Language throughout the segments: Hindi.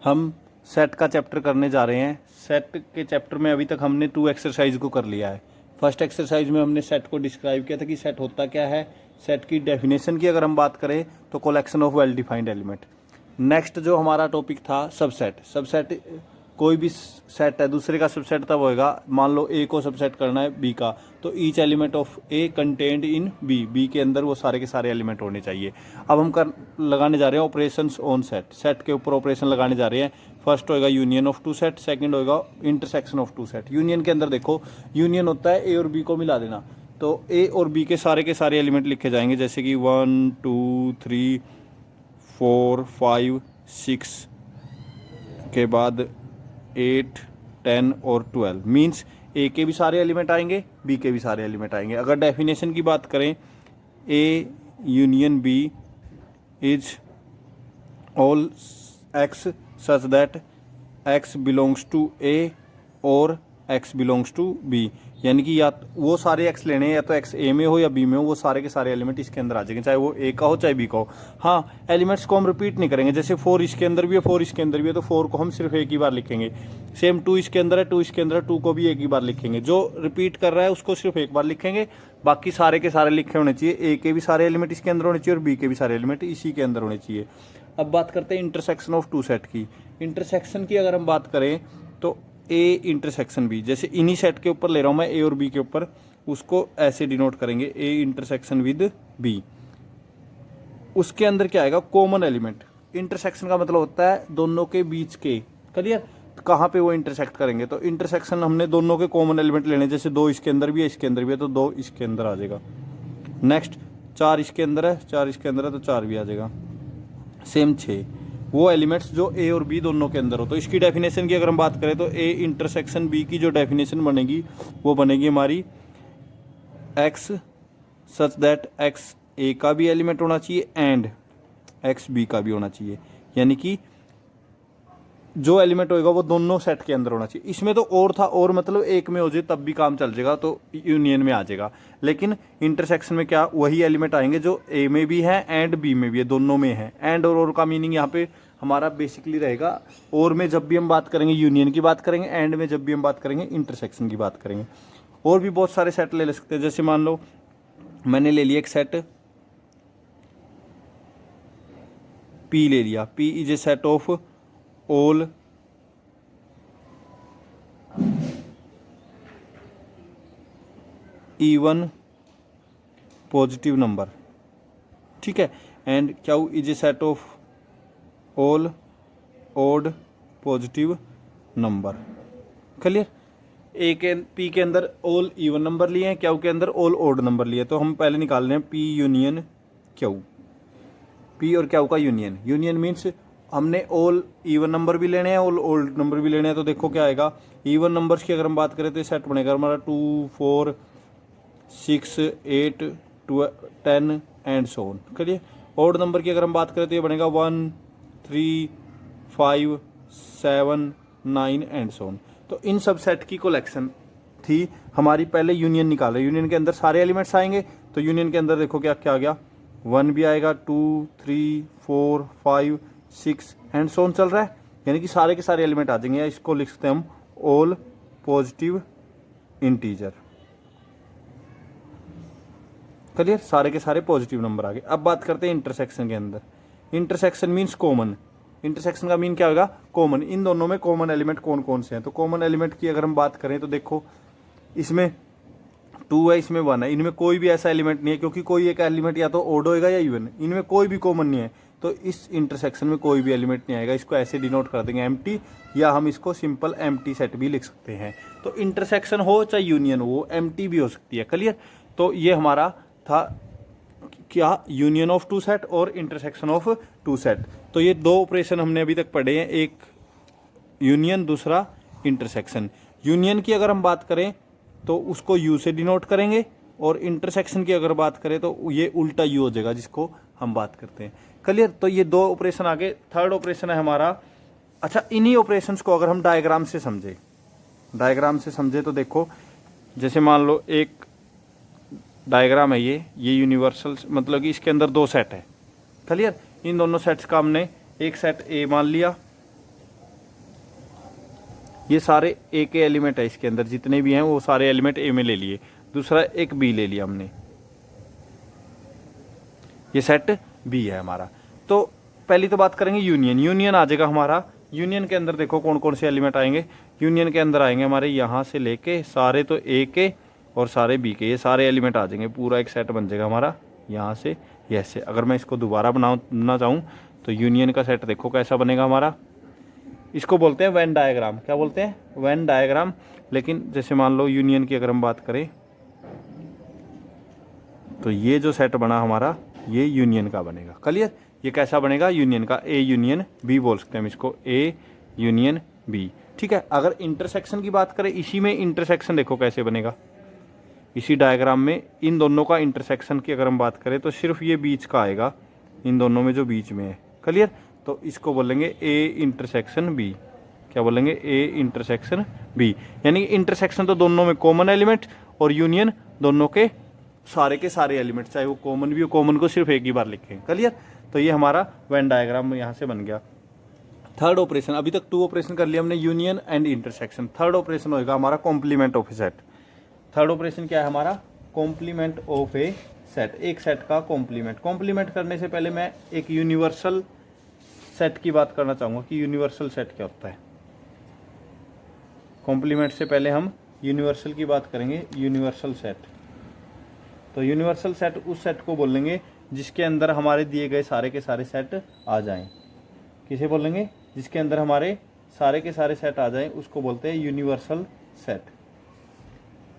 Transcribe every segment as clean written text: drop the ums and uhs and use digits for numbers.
हम सेट का चैप्टर करने जा रहे हैं। सेट के चैप्टर में अभी तक हमने 2 एक्सरसाइज को कर लिया है। फर्स्ट एक्सरसाइज में हमने सेट को डिस्क्राइब किया था कि सेट होता क्या है। सेट की डेफिनेशन की अगर हम बात करें तो collection of well defined element. Next जो हमारा टॉपिक था सबसेट। सबसेट कोई भी सेट है दूसरे का सबसेट तब होएगा, मान लो ए को सबसेट करना है बी का, तो each element of A content in B, B के अंदर वो सारे के सारे एलिमेंट होने चाहिए। अब हम लगाने जा रहे हैं ऑपरेशंस ऑन सेट। सेट के ऊपर ऑपरेशन लगाने जा रहे हैं। फर्स्ट होएगा union of two set, second होएगा intersection of two set. Union के अंदर देखो, यूनियन होता है ए और बी को मिला देना, तो ए और बी के सारे एलिमेंट लिखे जाएंगे, जैसे कि 1 2 3 4 5 6 के बाद 8 10 और 12 मीन्स ए के भी सारे एलिमेंट आएंगे, बी के भी सारे एलिमेंट आएंगे। अगर डेफिनेशन की बात करें, A union B is all x such that x belongs to A और एक्स बिलोंग्स टू बी, यानी कि या वो सारे एक्स लेने हैं, या तो एक्स ए में हो या बी में हो, वो सारे के सारे एलिमेंट इसके अंदर आ जाएंगे, चाहे वो ए का हो चाहे बी का हो। हाँ, एलिमेंट्स को हम रिपीट नहीं करेंगे, जैसे 4 इसके अंदर भी है 4 इसके अंदर भी है, तो 4 को हम सिर्फ एक ही बार लिखेंगे। सेम 2 इसके अंदर है 2 इसके अंदर है, 2 को भी एक ही बार लिखेंगे। जो रिपीट कर रहा है उसको सिर्फ एक बार लिखेंगे, बाकी सारे के सारे लिखे होने चाहिए। ए के भी सारे एलिमेंट इसके अंदर होने चाहिए और बी के भी सारे एलिमेंट इसी के अंदर होने चाहिए। अब बात करते हैं इंटरसेक्शन ऑफ टू सेट की। इंटरसेक्शन की अगर हम बात करें तो ए इंटरसेक्शन बी, जैसे इन्हीं सेट के ऊपर ले रहा हूँ मैं ए और बी के ऊपर, उसको ऐसे डिनोट करेंगे ए इंटरसेक्शन विद बी। उसके अंदर क्या आएगा, कॉमन एलिमेंट। इंटरसेक्शन का मतलब होता है दोनों के बीच के, क्लियर, कहाँ पे वो इंटरसेक्ट करेंगे, तो इंटरसेक्शन हमने दोनों के कॉमन एलिमेंट लेने, जैसे 2 इसके अंदर भी है इसके अंदर भी है, तो 2 इसके अंदर आ जाएगा। नेक्स्ट 4 इसके अंदर है 4 इसके अंदर है, तो 4 भी आ जाएगा। सेम 6 वो एलिमेंट्स जो ए और बी दोनों के अंदर हो। तो इसकी डेफिनेशन की अगर हम बात करें तो ए इंटरसेक्शन बी की जो डेफिनेशन बनेगी वो बनेगी हमारी एक्स सच दैट एक्स ए का भी एलिमेंट होना चाहिए एंड एक्स बी का भी होना चाहिए, यानी कि जो एलिमेंट होएगा वो दोनों सेट के अंदर होना चाहिए। इसमें तो और था, और मतलब एक में हो जाए तब भी काम चल जाएगा, तो यूनियन में आ जाएगा। लेकिन इंटरसेक्शन में क्या, वही एलिमेंट आएंगे जो ए में भी है एंड बी में भी है, दोनों में है। एंड और का मीनिंग यहाँ पे हमारा बेसिकली रहेगा, और में जब भी हम बात करेंगे यूनियन की बात करेंगे, एंड में जब भी हम बात करेंगे इंटरसेक्शन की बात करेंगे। और भी बहुत सारे सेट ले सकते हैं, जैसे मान लो मैंने ले लिया एक सेट पी ले लिया, P is a set of all even positive number, ठीक है, and Q is a set of all odd positive number. Clear, A के पी के अंदर ऑल इवन नंबर लिए हैं, क्यू के अंदर ऑल ओड नंबर लिए, तो हम पहले निकाल रहे हैं पी यूनियन क्यू। पी और क्यू का यूनियन, यूनियन मीन्स हमने ऑल इवन नंबर भी लेने हैं ऑल ओल्ड नंबर भी लेने हैं। तो देखो क्या आएगा, इवन नंबर्स की अगर हम बात करें तो सेट बनेगा हमारा 2 4 6 8 10 एंड सो ऑन। करिए, ऑड नंबर की अगर हम बात करें तो ये बनेगा 1 3 5 7 9 एंड सो ऑन। तो इन सब सेट की कलेक्शन थी हमारी। पहले यूनियन निकाले, यूनियन के अंदर सारे एलिमेंट्स आएंगे, तो यूनियन के अंदर देखो क्या क्या आ गया, 1 भी आएगा, 2 3 4 5 6 एंड सो ऑन चल रहा है, यानी कि सारे के सारे एलिमेंट आ जाएंगे। इसको लिख सकते हैं हम ऑल पॉजिटिव इंटीजर। क्लियर, सारे के सारे पॉजिटिव नंबर आ गए। अब बात करते हैं इंटरसेक्शन के अंदर। Intersection means common. इंटरसेक्शन का मीन क्या होगा, कॉमन। इन दोनों में कॉमन एलिमेंट कौन कौन से हैं, तो कॉमन एलिमेंट की अगर हम बात करें तो देखो इसमें 2 है इसमें 1 है, इनमें कोई भी ऐसा एलिमेंट नहीं है, क्योंकि कोई एक एलिमेंट या तो ओड होएगा या इवन, इनमें कोई भी कॉमन नहीं है, तो इस इंटरसेक्शन में कोई भी एलिमेंट नहीं आएगा। इसको ऐसे डिनोट कर देंगे एम्प्टी, या हम इसको सिंपल एम्प्टी सेट भी लिख सकते हैं। तो इंटरसेक्शन हो चाहे यूनियन हो, एम्प्टी भी हो सकती है। क्लियर, तो ये हमारा था क्या, यूनियन ऑफ टू सेट और इंटरसेक्शन ऑफ टू सेट। तो ये 2 ऑपरेशन हमने अभी तक पढ़े हैं, एक यूनियन दूसरा इंटरसेक्शन। यूनियन की अगर हम बात करें तो उसको यू से डिनोट करेंगे, और इंटरसेक्शन की अगर बात करें तो ये उल्टा यू हो जाएगा जिसको हम बात करते हैं। क्लियर, तो ये 2 ऑपरेशन आगे। थर्ड ऑपरेशन है हमारा, अच्छा इन्हीं ऑपरेशंस को अगर हम डायग्राम से समझे, डायग्राम से समझे तो देखो, जैसे मान लो एक डायग्राम है ये यूनिवर्सल, मतलब कि इसके अंदर 2 सेट है। क्लियर, इन दोनों सेट्स का हमने एक सेट ए मान लिया ये सारे ए के एलिमेंट है, इसके अंदर जितने भी हैं वो सारे एलिमेंट ए में ले लिए। दूसरा एक बी ले लिया हमने, ये सेट बी है हमारा। तो पहली तो बात करेंगे यूनियन। यूनियन आ जाएगा हमारा, यूनियन के अंदर देखो कौन कौन से एलिमेंट आएंगे। यूनियन के अंदर आएंगे हमारे यहाँ से लेके सारे तो ए के और सारे बी के, ये सारे एलिमेंट आ जाएंगे, पूरा एक सेट बन जाएगा हमारा यहाँ से ऐसे। अगर मैं इसको दोबारा बनाना चाहूँ तो यूनियन का सेट देखो कैसा बनेगा हमारा। इसको बोलते हैं वेन डायग्राम। क्या बोलते हैं? Venn diagram. लेकिन जैसे मान लो यूनियन की अगर हम बात करें तो ये जो सेट बना हमारा ये यूनियन का बनेगा। क्लियर? ये कैसा बनेगा? यूनियन का। ए यूनियन बी बोल सकते हैं हम इसको, ए यूनियन बी। ठीक है। अगर इंटरसेक्शन की बात करें, इसी में इंटरसेक्शन देखो कैसे बनेगा। इसी डायग्राम में इन दोनों का इंटरसेक्शन की अगर हम बात करें तो सिर्फ ये बीच का आएगा, इन दोनों में जो बीच में है। क्लियर? तो इसको बोलेंगे ए इंटरसेक्शन बी। क्या बोलेंगे? A intersection B. यानी इंटरसेक्शन तो दोनों में कॉमन एलिमेंट और यूनियन दोनों के सारे एलिमेंट, चाहे वो कॉमन भी हो, कॉमन को सिर्फ एक ही बार लिखें। क्लियर? तो ये हमारा वेन डायग्राम यहाँ से बन गया। थर्ड ऑपरेशन, अभी तक 2 ऑपरेशन कर लिया हमने, union and intersection. Third operation होगा हमारा complement of a set. Third operation क्या है हमारा? Complement of a set. एक सेट का कॉम्प्लीमेंट। कॉम्प्लीमेंट करने से पहले मैं एक यूनिवर्सल सेट की बात करना चाहूँगा कि यूनिवर्सल सेट क्या होता है। कॉम्प्लीमेंट से पहले हम यूनिवर्सल की बात करेंगे। यूनिवर्सल सेट, तो यूनिवर्सल सेट उस सेट को बोलेंगे जिसके अंदर हमारे दिए गए सारे के सारे सेट आ जाएं। किसे बोलेंगे? जिसके अंदर हमारे सारे के सारे सेट आ जाएं, उसको बोलते हैं यूनिवर्सल सेट।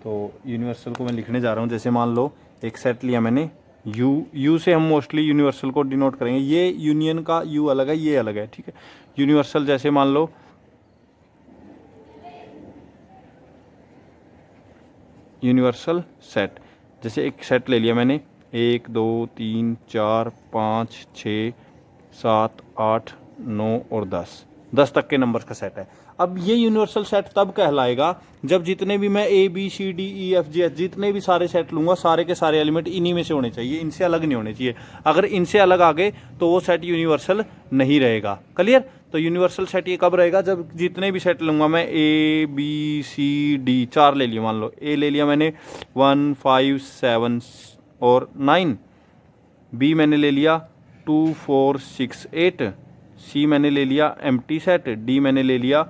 तो यूनिवर्सल को मैं लिखने जा रहा हूँ। जैसे मान लो एक सेट लिया मैंने, यू से हम मोस्टली यूनिवर्सल को डिनोट करेंगे। ये यूनियन का यू अलग है, ये अलग है। ठीक है। यूनिवर्सल जैसे मान लो यूनिवर्सल सेट, जैसे एक सेट ले लिया मैंने, 1 2 3 4 5 6 7 8 9 और 10 तक के नंबर्स का सेट है। अब ये यूनिवर्सल सेट तब कहलाएगा जब जितने भी मैं A B C D E F G H जितने भी सारे सेट लूंगा, सारे के सारे एलिमेंट इन्हीं में से होने चाहिए, इनसे अलग नहीं होने चाहिए। अगर इनसे अलग आ गए तो वो सेट यूनिवर्सल नहीं रहेगा। क्लियर? तो यूनिवर्सल सेट ये कब रहेगा? जब जितने भी सेट लूंगा मैं, ए बी सी डी 4 ले लिया, मान लो ए ले लिया मैंने 1 5 7 और 9, बी मैंने ले लिया 2 4 6 8, सी मैंने ले लिया एम्प्टी सेट, डी मैंने ले लिया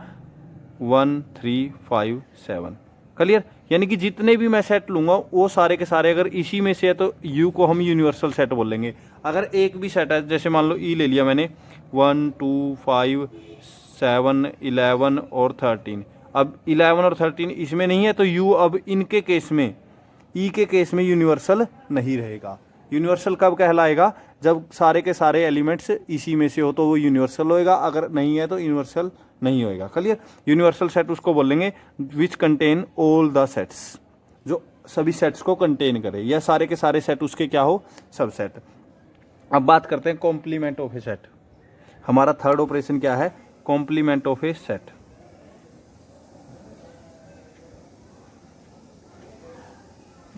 1 3 5 7। क्लियर? यानी कि जितने भी मैं सेट लूंगा वो सारे के सारे अगर इसी में से है तो यू को हम यूनिवर्सल सेट बोलेंगे। अगर एक भी सेट है, जैसे मान लो ई ले लिया मैंने 1 2 5 7 11 और 13, अब 11 और 13 इसमें नहीं है तो यू अब इनके केस में, ई के केस में यूनिवर्सल नहीं रहेगा। यूनिवर्सल कब कहलाएगा? जब सारे के सारे एलिमेंट्स इसी में से हो तो वो यूनिवर्सल होएगा, अगर नहीं है तो यूनिवर्सल नहीं होएगा। क्लियर? यूनिवर्सल सेट उसको बोलेंगे which contain all the sets, जो सभी सेट्स को कंटेन करे, या सारे के सारे सेट उसके क्या हो? सब सेट। अब बात करते हैं कॉम्प्लीमेंट ऑफ ए सेट। हमारा थर्ड ऑपरेशन क्या है? Complement of a set.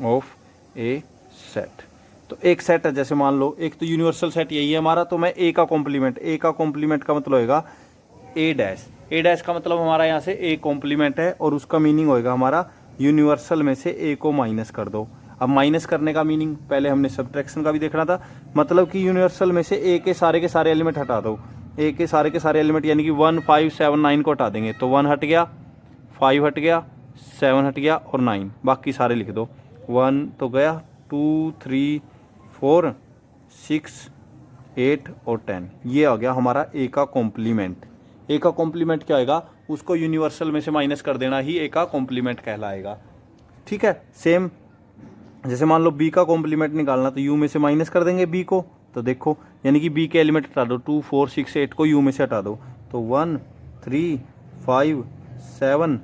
Of a set, तो एक सेट है, जैसे मान लो एक तो यूनिवर्सल सेट यही है हमारा, तो मैं ए का कॉम्प्लीमेंट, ए का कॉम्प्लीमेंट का मतलब होगा ए डैश। ए डैश का मतलब हमारा यहाँ से ए कॉम्प्लीमेंट है और उसका मीनिंग होएगा हमारा यूनिवर्सल में से ए को माइनस कर दो। अब माइनस करने का मीनिंग पहले हमने सब्ट्रैक्शन का भी देखना था, मतलब कि यूनिवर्सल में से ए के सारे एलिमेंट हटा दो। ए के सारे एलिमेंट यानी कि 1 5 7 9 को हटा देंगे तो 1 हट गया, 5 हट गया, 7 हट गया और 9, बाकी सारे लिख दो। 1 तो गया, 2 3 4 6 8 और 10, ये आ गया हमारा ए का कॉम्प्लीमेंट। ए का कॉम्प्लीमेंट क्या आएगा? उसको यूनिवर्सल में से माइनस कर देना ही ए का कॉम्प्लीमेंट कहलाएगा। ठीक है। सेम जैसे मान लो बी का कॉम्प्लीमेंट निकालना, तो यू में से माइनस कर देंगे बी को, तो देखो यानी कि बी के एलिमेंट हटा दो, 2 4 6 8 को यू में से हटा दो, तो 1 3 5 7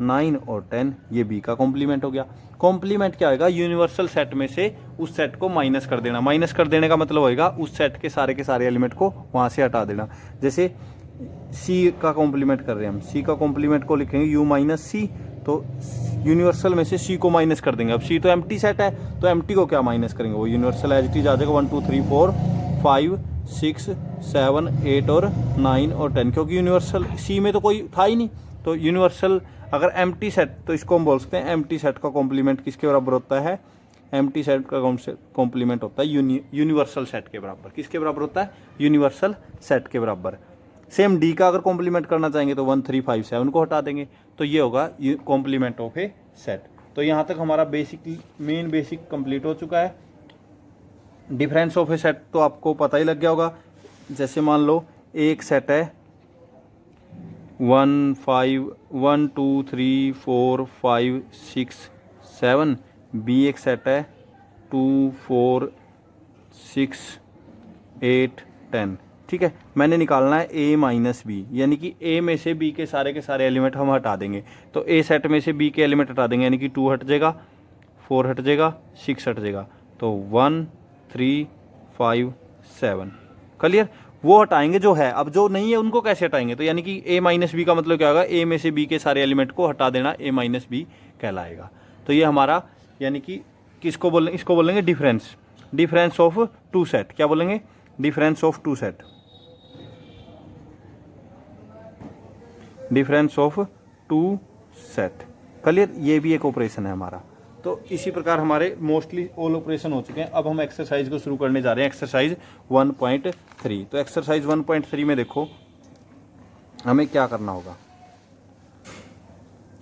9 और 10, ये बी का कॉम्प्लीमेंट हो गया। कॉम्प्लीमेंट क्या होगा? यूनिवर्सल सेट में से उस सेट को माइनस कर देना। माइनस कर देने का मतलब होगा उस सेट के सारे एलिमेंट को वहाँ से हटा देना। जैसे सी का कॉम्प्लीमेंट कर रहे हैं हम, सी का कॉम्प्लीमेंट को लिखेंगे यू माइनस सी, तो यूनिवर्सल में से सी को माइनस कर देंगे। अब सी तो एम्प्टी सेट है तो एम्प्टी को क्या माइनस करेंगे? वो यूनिवर्सल एज इट इज आ जाएगा 1 2 3 4 5 6 7 8 और 9 और 10, क्योंकि यूनिवर्सल सी में तो कोई था ही नहीं, तो यूनिवर्सल अगर एम्प्टी सेट, तो इसको हम बोल सकते हैं एम्प्टी सेट का कॉम्प्लीमेंट किसके बराबर होता है, एम्प्टी सेट का कॉम्प्लीमेंट होता है यूनिवर्सल सेट के बराबर। किसके बराबर होता है, यूनिवर्सल सेट के बराबर। सेम डी का अगर कॉम्प्लीमेंट करना चाहेंगे तो 1 3 5 7 को हटा देंगे, तो ये होगा कॉम्प्लीमेंट ऑफ ए सेट। तो यहाँ तक हमारा मेन बेसिक कंप्लीट हो चुका है। डिफरेंस ऑफ ए सेट तो आपको पता ही लग गया होगा। जैसे मान लो एक सेट है 1 2 3 4 5 6 7, बी एक सेट है 2 4 6 8 10। ठीक है, मैंने निकालना है a माइनस बी, यानी कि a में से b के सारे एलिमेंट हम हटा देंगे। तो a सेट में से b के एलिमेंट हटा देंगे, यानी कि 2 हट जाएगा, 4 हट जाएगा, 6 हट जाएगा, तो 1 3 5 7। क्लियर, वो हटाएंगे जो है। अब जो नहीं है उनको कैसे हटाएंगे, तो यानी कि a माइनस बी का मतलब क्या होगा, a में से b के सारे एलिमेंट को हटा देना, a माइनस बी कहलाएगा। तो ये हमारा यानी कि किसको बोलेंगे, इसको बोलेंगे डिफरेंस ऑफ टू सेट। क्या बोलेंगे, difference of two set, difference of two set. Clear, ये भी एक ऑपरेशन है हमारा। तो इसी प्रकार हमारे मोस्टली ऑल ऑपरेशन हो चुके हैं। अब हम एक्सरसाइज को शुरू करने जा रहे हैं, एक्सरसाइज 1.3। तो एक्सरसाइज 1.3 में देखो हमें क्या करना होगा।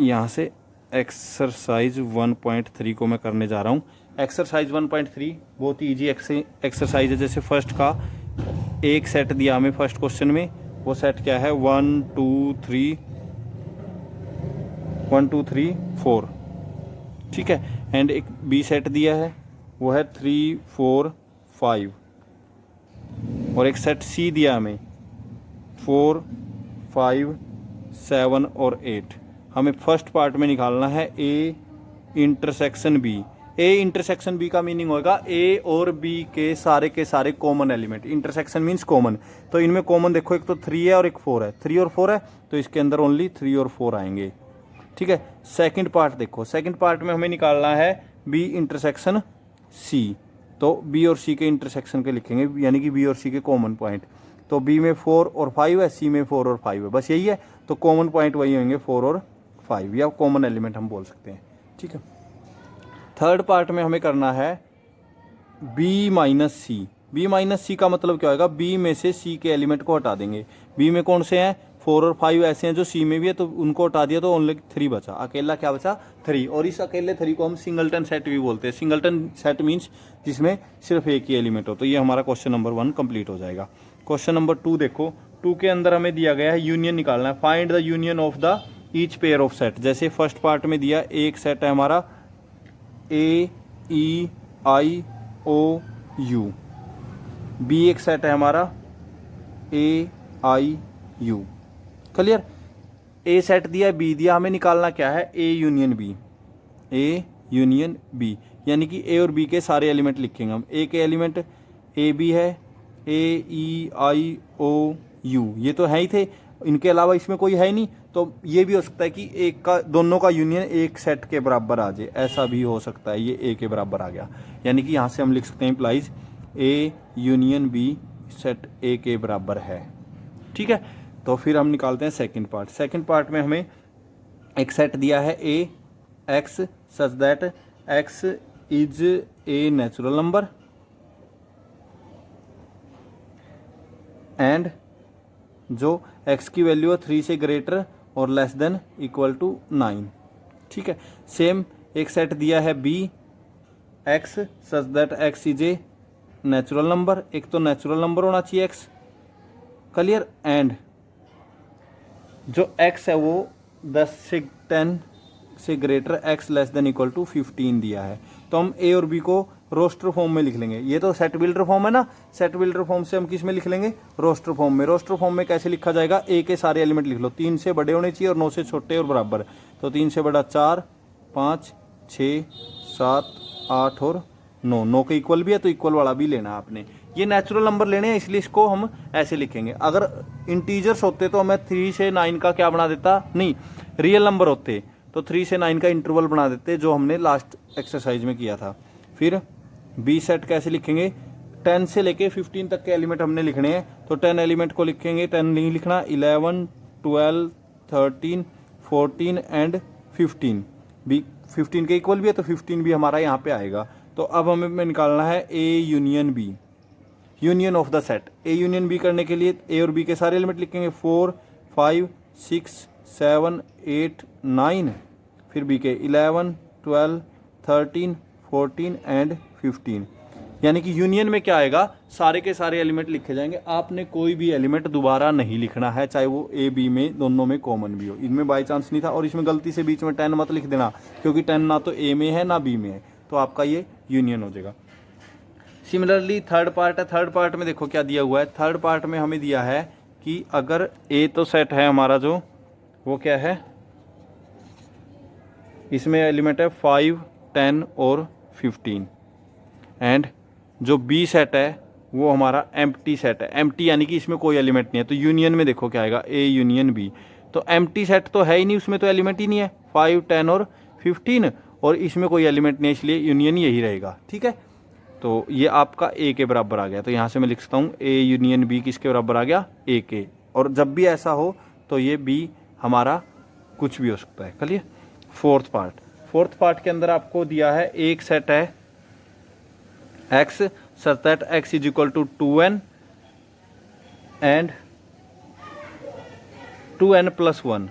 यहाँ से एक्सरसाइज 1.3 को मैं करने जा रहा हूँ। एक्सरसाइज 1.3 बहुत ही ईजी एक्सरसाइज है। जैसे फर्स्ट का एक सेट दिया हमें फर्स्ट क्वेश्चन में, वो सेट क्या है 1 2 3 4। ठीक है, एंड एक बी सेट दिया है वो है 3 4 5, और एक सेट सी दिया हमें 4 5 7 और 8। हमें फर्स्ट पार्ट में निकालना है A intersection B. A intersection B का मीनिंग होगा ए और बी के सारे common element. Intersection means common, तो इनमें कॉमन देखो एक तो 3 है और एक 4 है, 3 और 4 है, तो इसके अंदर ओनली 3 और 4 आएंगे। ठीक है, सेकंड पार्ट देखो, सेकंड पार्ट में हमें निकालना है बी इंटरसेक्शन सी। तो बी और सी के इंटरसेक्शन के लिखेंगे, यानी कि बी और सी के कॉमन पॉइंट। तो बी में 4 और 5 है, सी में 4 और 5 है, बस यही है। तो कॉमन पॉइंट वही होंगे 4 और 5, या कॉमन एलिमेंट हम बोल सकते हैं। ठीक है, थर्ड पार्ट में हमें करना है बी माइनस सी। बी माइनस सी का मतलब क्या होगा, बी में से सी के एलिमेंट को हटा देंगे। बी में कौन से हैं, 4 और 5 ऐसे हैं जो सी में भी है, तो उनको हटा दिया तो ओनली 3 बचा। अकेला क्या बचा, 3। और इस अकेले 3 को हम सिंगलटन सेट भी बोलते हैं। सिंगलटन सेट मीन्स जिसमें सिर्फ एक ही एलिमेंट हो। तो ये हमारा क्वेश्चन नंबर 1 कंप्लीट हो जाएगा। क्वेश्चन नंबर 2 देखो, 2 के अंदर हमें दिया गया है यूनियन निकालना है। Find the union of the each pair of set. जैसे फर्स्ट पार्ट में दिया एक सेट है हमारा A E I O U, B एक सेट है हमारा A I U. Clear, A set दिया, बी दिया, हमें निकालना क्या है, A union B. A union B यानी कि ए और बी के सारे एलिमेंट लिखेंगे हम। ए के एलिमेंट ए बी है, ए ई आई ओ यू, ये तो है ही थे, इनके अलावा इसमें कोई है ही नहीं। तो ये भी हो सकता है कि एक का दोनों का यूनियन एक सेट के बराबर आ जाए, ऐसा भी हो सकता है। ये ए के बराबर आ गया, यानी कि यहाँ से हम लिख सकते हैं implies A union B set A के बराबर है। ठीक है, तो फिर हम निकालते हैं सेकंड पार्ट। सेकंड पार्ट में हमें एक सेट दिया है A x such that x is a natural number and जो x की वैल्यू है 3 से ग्रेटर और लेस देन इक्वल टू 9। ठीक है, सेम एक सेट दिया है b x such that x is a natural number. एक तो नेचुरल नंबर होना चाहिए x। क्लियर, एंड जो x है वो 10 से 10 से greater x less than equal to 15 दिया है। तो हम a और b को रोस्टर फॉर्म में लिख लेंगे। ये तो सेट बिल्डर फॉर्म है ना, सेट बिल्डर फॉर्म से हम किस में लिख लेंगे, रोस्टर फॉर्म में। रोस्टर फॉर्म में कैसे लिखा जाएगा, ए के सारे एलिमेंट लिख लो, 3 से बड़े होने चाहिए और 9 से छोटे और बराबर। तो 3 से बड़ा 4 5 6 7 8 और 9। 9 के इक्वल भी है तो इक्वल वाला भी लेना है आपने। ये नेचुरल नंबर लेने हैं, इसलिए इसको हम ऐसे लिखेंगे। अगर इंटीजर्स होते तो हमें 3 से 9 का क्या बना देता, नहीं रियल नंबर होते तो 3 से 9 का इंटरवल बना देते, जो हमने लास्ट एक्सरसाइज में किया था। फिर बी सेट कैसे लिखेंगे, 10 से लेके 15 तक के एलिमेंट हमने लिखने हैं। तो 10 एलिमेंट को लिखेंगे, 10 नहीं लिखना, 11 12 13 14 एंड 15 भी 15 के इक्वल भी है, तो 15 भी हमारा यहाँ पे आएगा। तो अब हमें निकालना है A union B, union of the set. A union B करने के लिए ए और बी के सारे एलिमेंट लिखेंगे 4 5 6 7 8 9, फिर बी के 11 12 13 14 एंड 15। यानी कि यूनियन में क्या आएगा, सारे के सारे एलिमेंट लिखे जाएंगे। आपने कोई भी एलिमेंट दोबारा नहीं लिखना है, चाहे वो ए बी में दोनों में कॉमन भी हो। इनमें बाई चांस नहीं था, और इसमें गलती से बीच में 10 मत लिख देना, क्योंकि 10 ना तो ए में है ना बी में है, तो आपका ये यूनियन हो जाएगा। सिमिलरली थर्ड पार्ट है। थर्ड पार्ट में देखो क्या दिया हुआ है। थर्ड पार्ट में हमें दिया है कि अगर ए तो सेट है हमारा, जो वो क्या है, इसमें एलिमेंट है 5 10 और 15, एंड जो बी सेट है वो हमारा एम्प्टी सेट है। एम्प्टी यानी कि इसमें कोई एलिमेंट नहीं है, तो यूनियन में देखो क्या आएगा, ए यूनियन बी। तो एम्प्टी सेट तो है ही नहीं, उसमें तो एलिमेंट ही नहीं है, 5 10 और 15, और इसमें कोई एलिमेंट नहीं है, इसलिए यूनियन यही रहेगा। ठीक है, तो ये आपका ए के बराबर आ गया। तो यहाँ से मैं लिख सकता हूँ ए यूनियन बी किसके बराबर आ गया, ए के। और जब भी ऐसा हो तो ये बी हमारा कुछ भी हो सकता है। चलिए फोर्थ पार्ट। फोर्थ पार्ट के अंदर आपको दिया है एक सेट है x such that x is equal to 2n and 2n plus 1,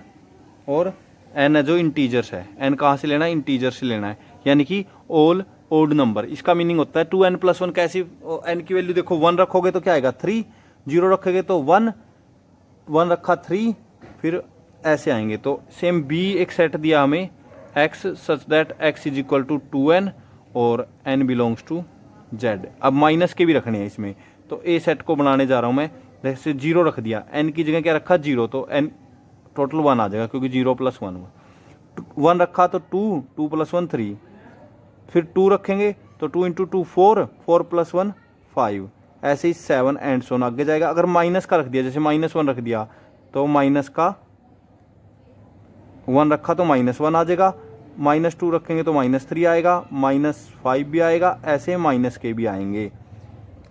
और n है जो इंटीजर्स है। n कहाँ से लेना है, इंटीजर से लेना है, यानी कि ऑल ओड नंबर। इसका मीनिंग होता है 2n plus 1 कैसी, n की वैल्यू देखो 1 रखोगे तो क्या आएगा 3, 0 रखोगे तो 1, 1 रखा 3, फिर ऐसे आएंगे। तो सेम b एक सेट दिया हमें x such that x is equal to 2n और n belongs to z। अब माइनस के भी रखने हैं इसमें, तो ए सेट को बनाने जा रहा हूँ मैं। जैसे 0 रख दिया, n की जगह क्या रखा 0, तो n टोटल 1 आ जाएगा, क्योंकि 0 + 1 1 रखा तो 2 2 + 1 3, फिर 2 रखेंगे तो 2 × 2 4 4 + 1 5, ऐसे ही 7 एंड सो आगे जाएगा। अगर माइनस का रख दिया, जैसे -1 रख दिया, तो माइनस का 1 रखा तो -1 आ जाएगा, -2 रखेंगे तो -3 आएगा, -5 भी आएगा, ऐसे माइनस के भी आएंगे।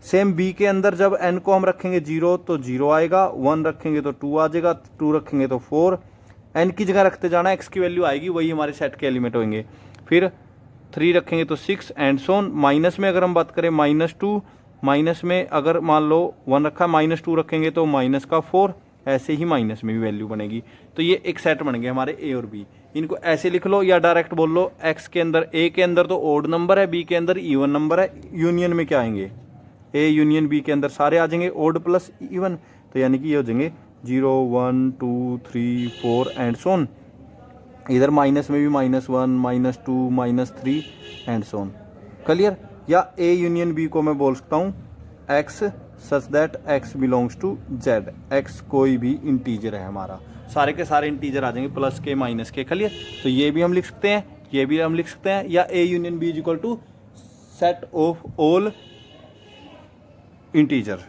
सेम बी के अंदर जब n को हम रखेंगे 0 तो 0 आएगा, 1 रखेंगे तो 2 आ जाएगा, 2 रखेंगे तो 4, n की जगह रखते जाना, x की वैल्यू आएगी, वही हमारे सेट के एलिमेंट होंगे। फिर 3 रखेंगे तो 6 एंड सो ऑन। माइनस में अगर हम बात करें -2, माइनस में अगर मान लो 1 रखा है, -2 रखेंगे तो माइनस का 4, ऐसे ही माइनस में भी वैल्यू बनेगी। तो ये एक सेट बन गए हमारे ए और बी। इनको ऐसे लिख लो या डायरेक्ट बोल लो, एक्स के अंदर, ए के अंदर तो ओड नंबर है, बी के अंदर इवन नंबर है, यूनियन में क्या आएंगे, ए यूनियन बी के अंदर सारे आ जाएंगे ओड प्लस इवन। तो यानी कि ये हो जाएंगे 0 1 2 3 4 एंड सो ऑन। इधर माइनस में भी -1 -2 -3 एंड सो ऑन। क्लियर। या ए यूनियन बी को मैं बोल सकता हूँ X such that x belongs to Z. X कोई भी इंटीजर है हमारा, सारे के सारे इंटीजर आ जाएंगे, प्लस के माइनस के। क्लियर। तो ये भी हम लिख सकते हैं, ये भी हम लिख सकते हैं, या A union B is equal to set of all integer.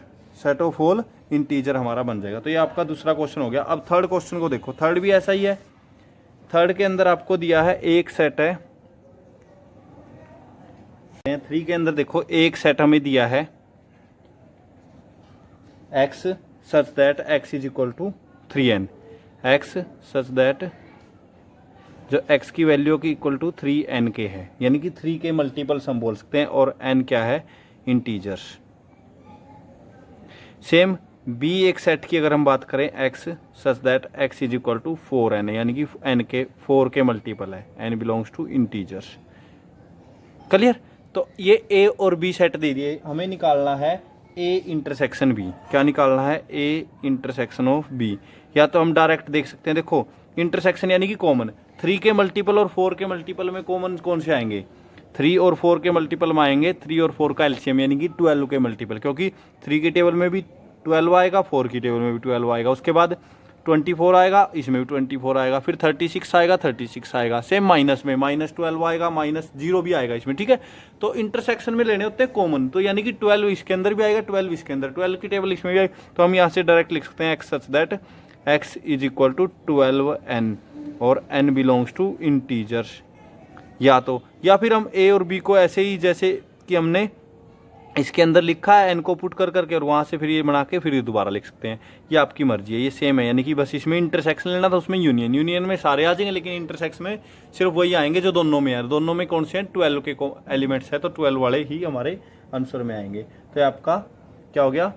Set of all integer हमारा बन जाएगा। तो ये आपका दूसरा क्वेश्चन हो गया। अब थर्ड क्वेश्चन को देखो, थर्ड भी ऐसा ही है। थर्ड के अंदर आपको दिया है एक सेट है, 3 के अंदर देखो एक सेट हमें दिया है x such that x is equal to 3n। x such that जो x की वैल्यू की इक्वल टू 3n के है, यानी कि 3 के मल्टीपल्स हम बोल सकते हैं, और n क्या है, इंटीजर्स। सेम b एक सेट की अगर हम बात करें x such that x is equal to 4n, यानी कि n के 4 के मल्टीपल है, n belongs to integers. Clear. तो ये a और b सेट दे दिए, हमें निकालना है a इंटरसेक्शन b। क्या निकालना है, a इंटरसेक्शन ऑफ b। या तो हम डायरेक्ट देख सकते हैं, देखो इंटरसेक्शन यानी कि कॉमन, 3 के मल्टीपल और 4 के मल्टीपल में कॉमन कौन से आएंगे, 3 और 4 के मल्टीपल में आएंगे 3 और 4 का एलसीएम, यानी कि 12 के मल्टीपल, क्योंकि 3 की टेबल में भी 12 आएगा, 4 की टेबल में भी 12 आएगा, उसके बाद 24 आएगा, इसमें भी 24 आएगा, फिर 36 आएगा, 36 आएगा। सेम माइनस में -12 आएगा, -0 भी आएगा इसमें। ठीक है। तो इंटरसेक्शन में लेने होते हैं कॉमन, तो यानी कि 12 इसके अंदर भी आएगा, 12 इसके अंदर, 12 की टेबल इसमें भी आएगी। तो हम यहाँ से डायरेक्ट लिख सकते हैं X such that x is equal to 12n और n बिलोंग्स टू इंटीजर्स। या फिर हम ए और बी को ऐसे ही, जैसे कि हमने इसके अंदर लिखा है एन को पुट कर करके और वहाँ से फिर ये बना के फिर ये दोबारा लिख सकते हैं, ये आपकी मर्जी है, ये सेम है। यानी कि बस इसमें इंटरसेक्शन लेना था, उसमें यूनियन, यूनियन में सारे आ जाएंगे लेकिन इंटरसेक्शन में सिर्फ वही आएंगे जो दोनों में है। दोनों में कौन से हैं, 12 के एलिमेंट्स है, तो 12 वाले ही हमारे आंसर में आएंगे। तो आपका क्या हो गया,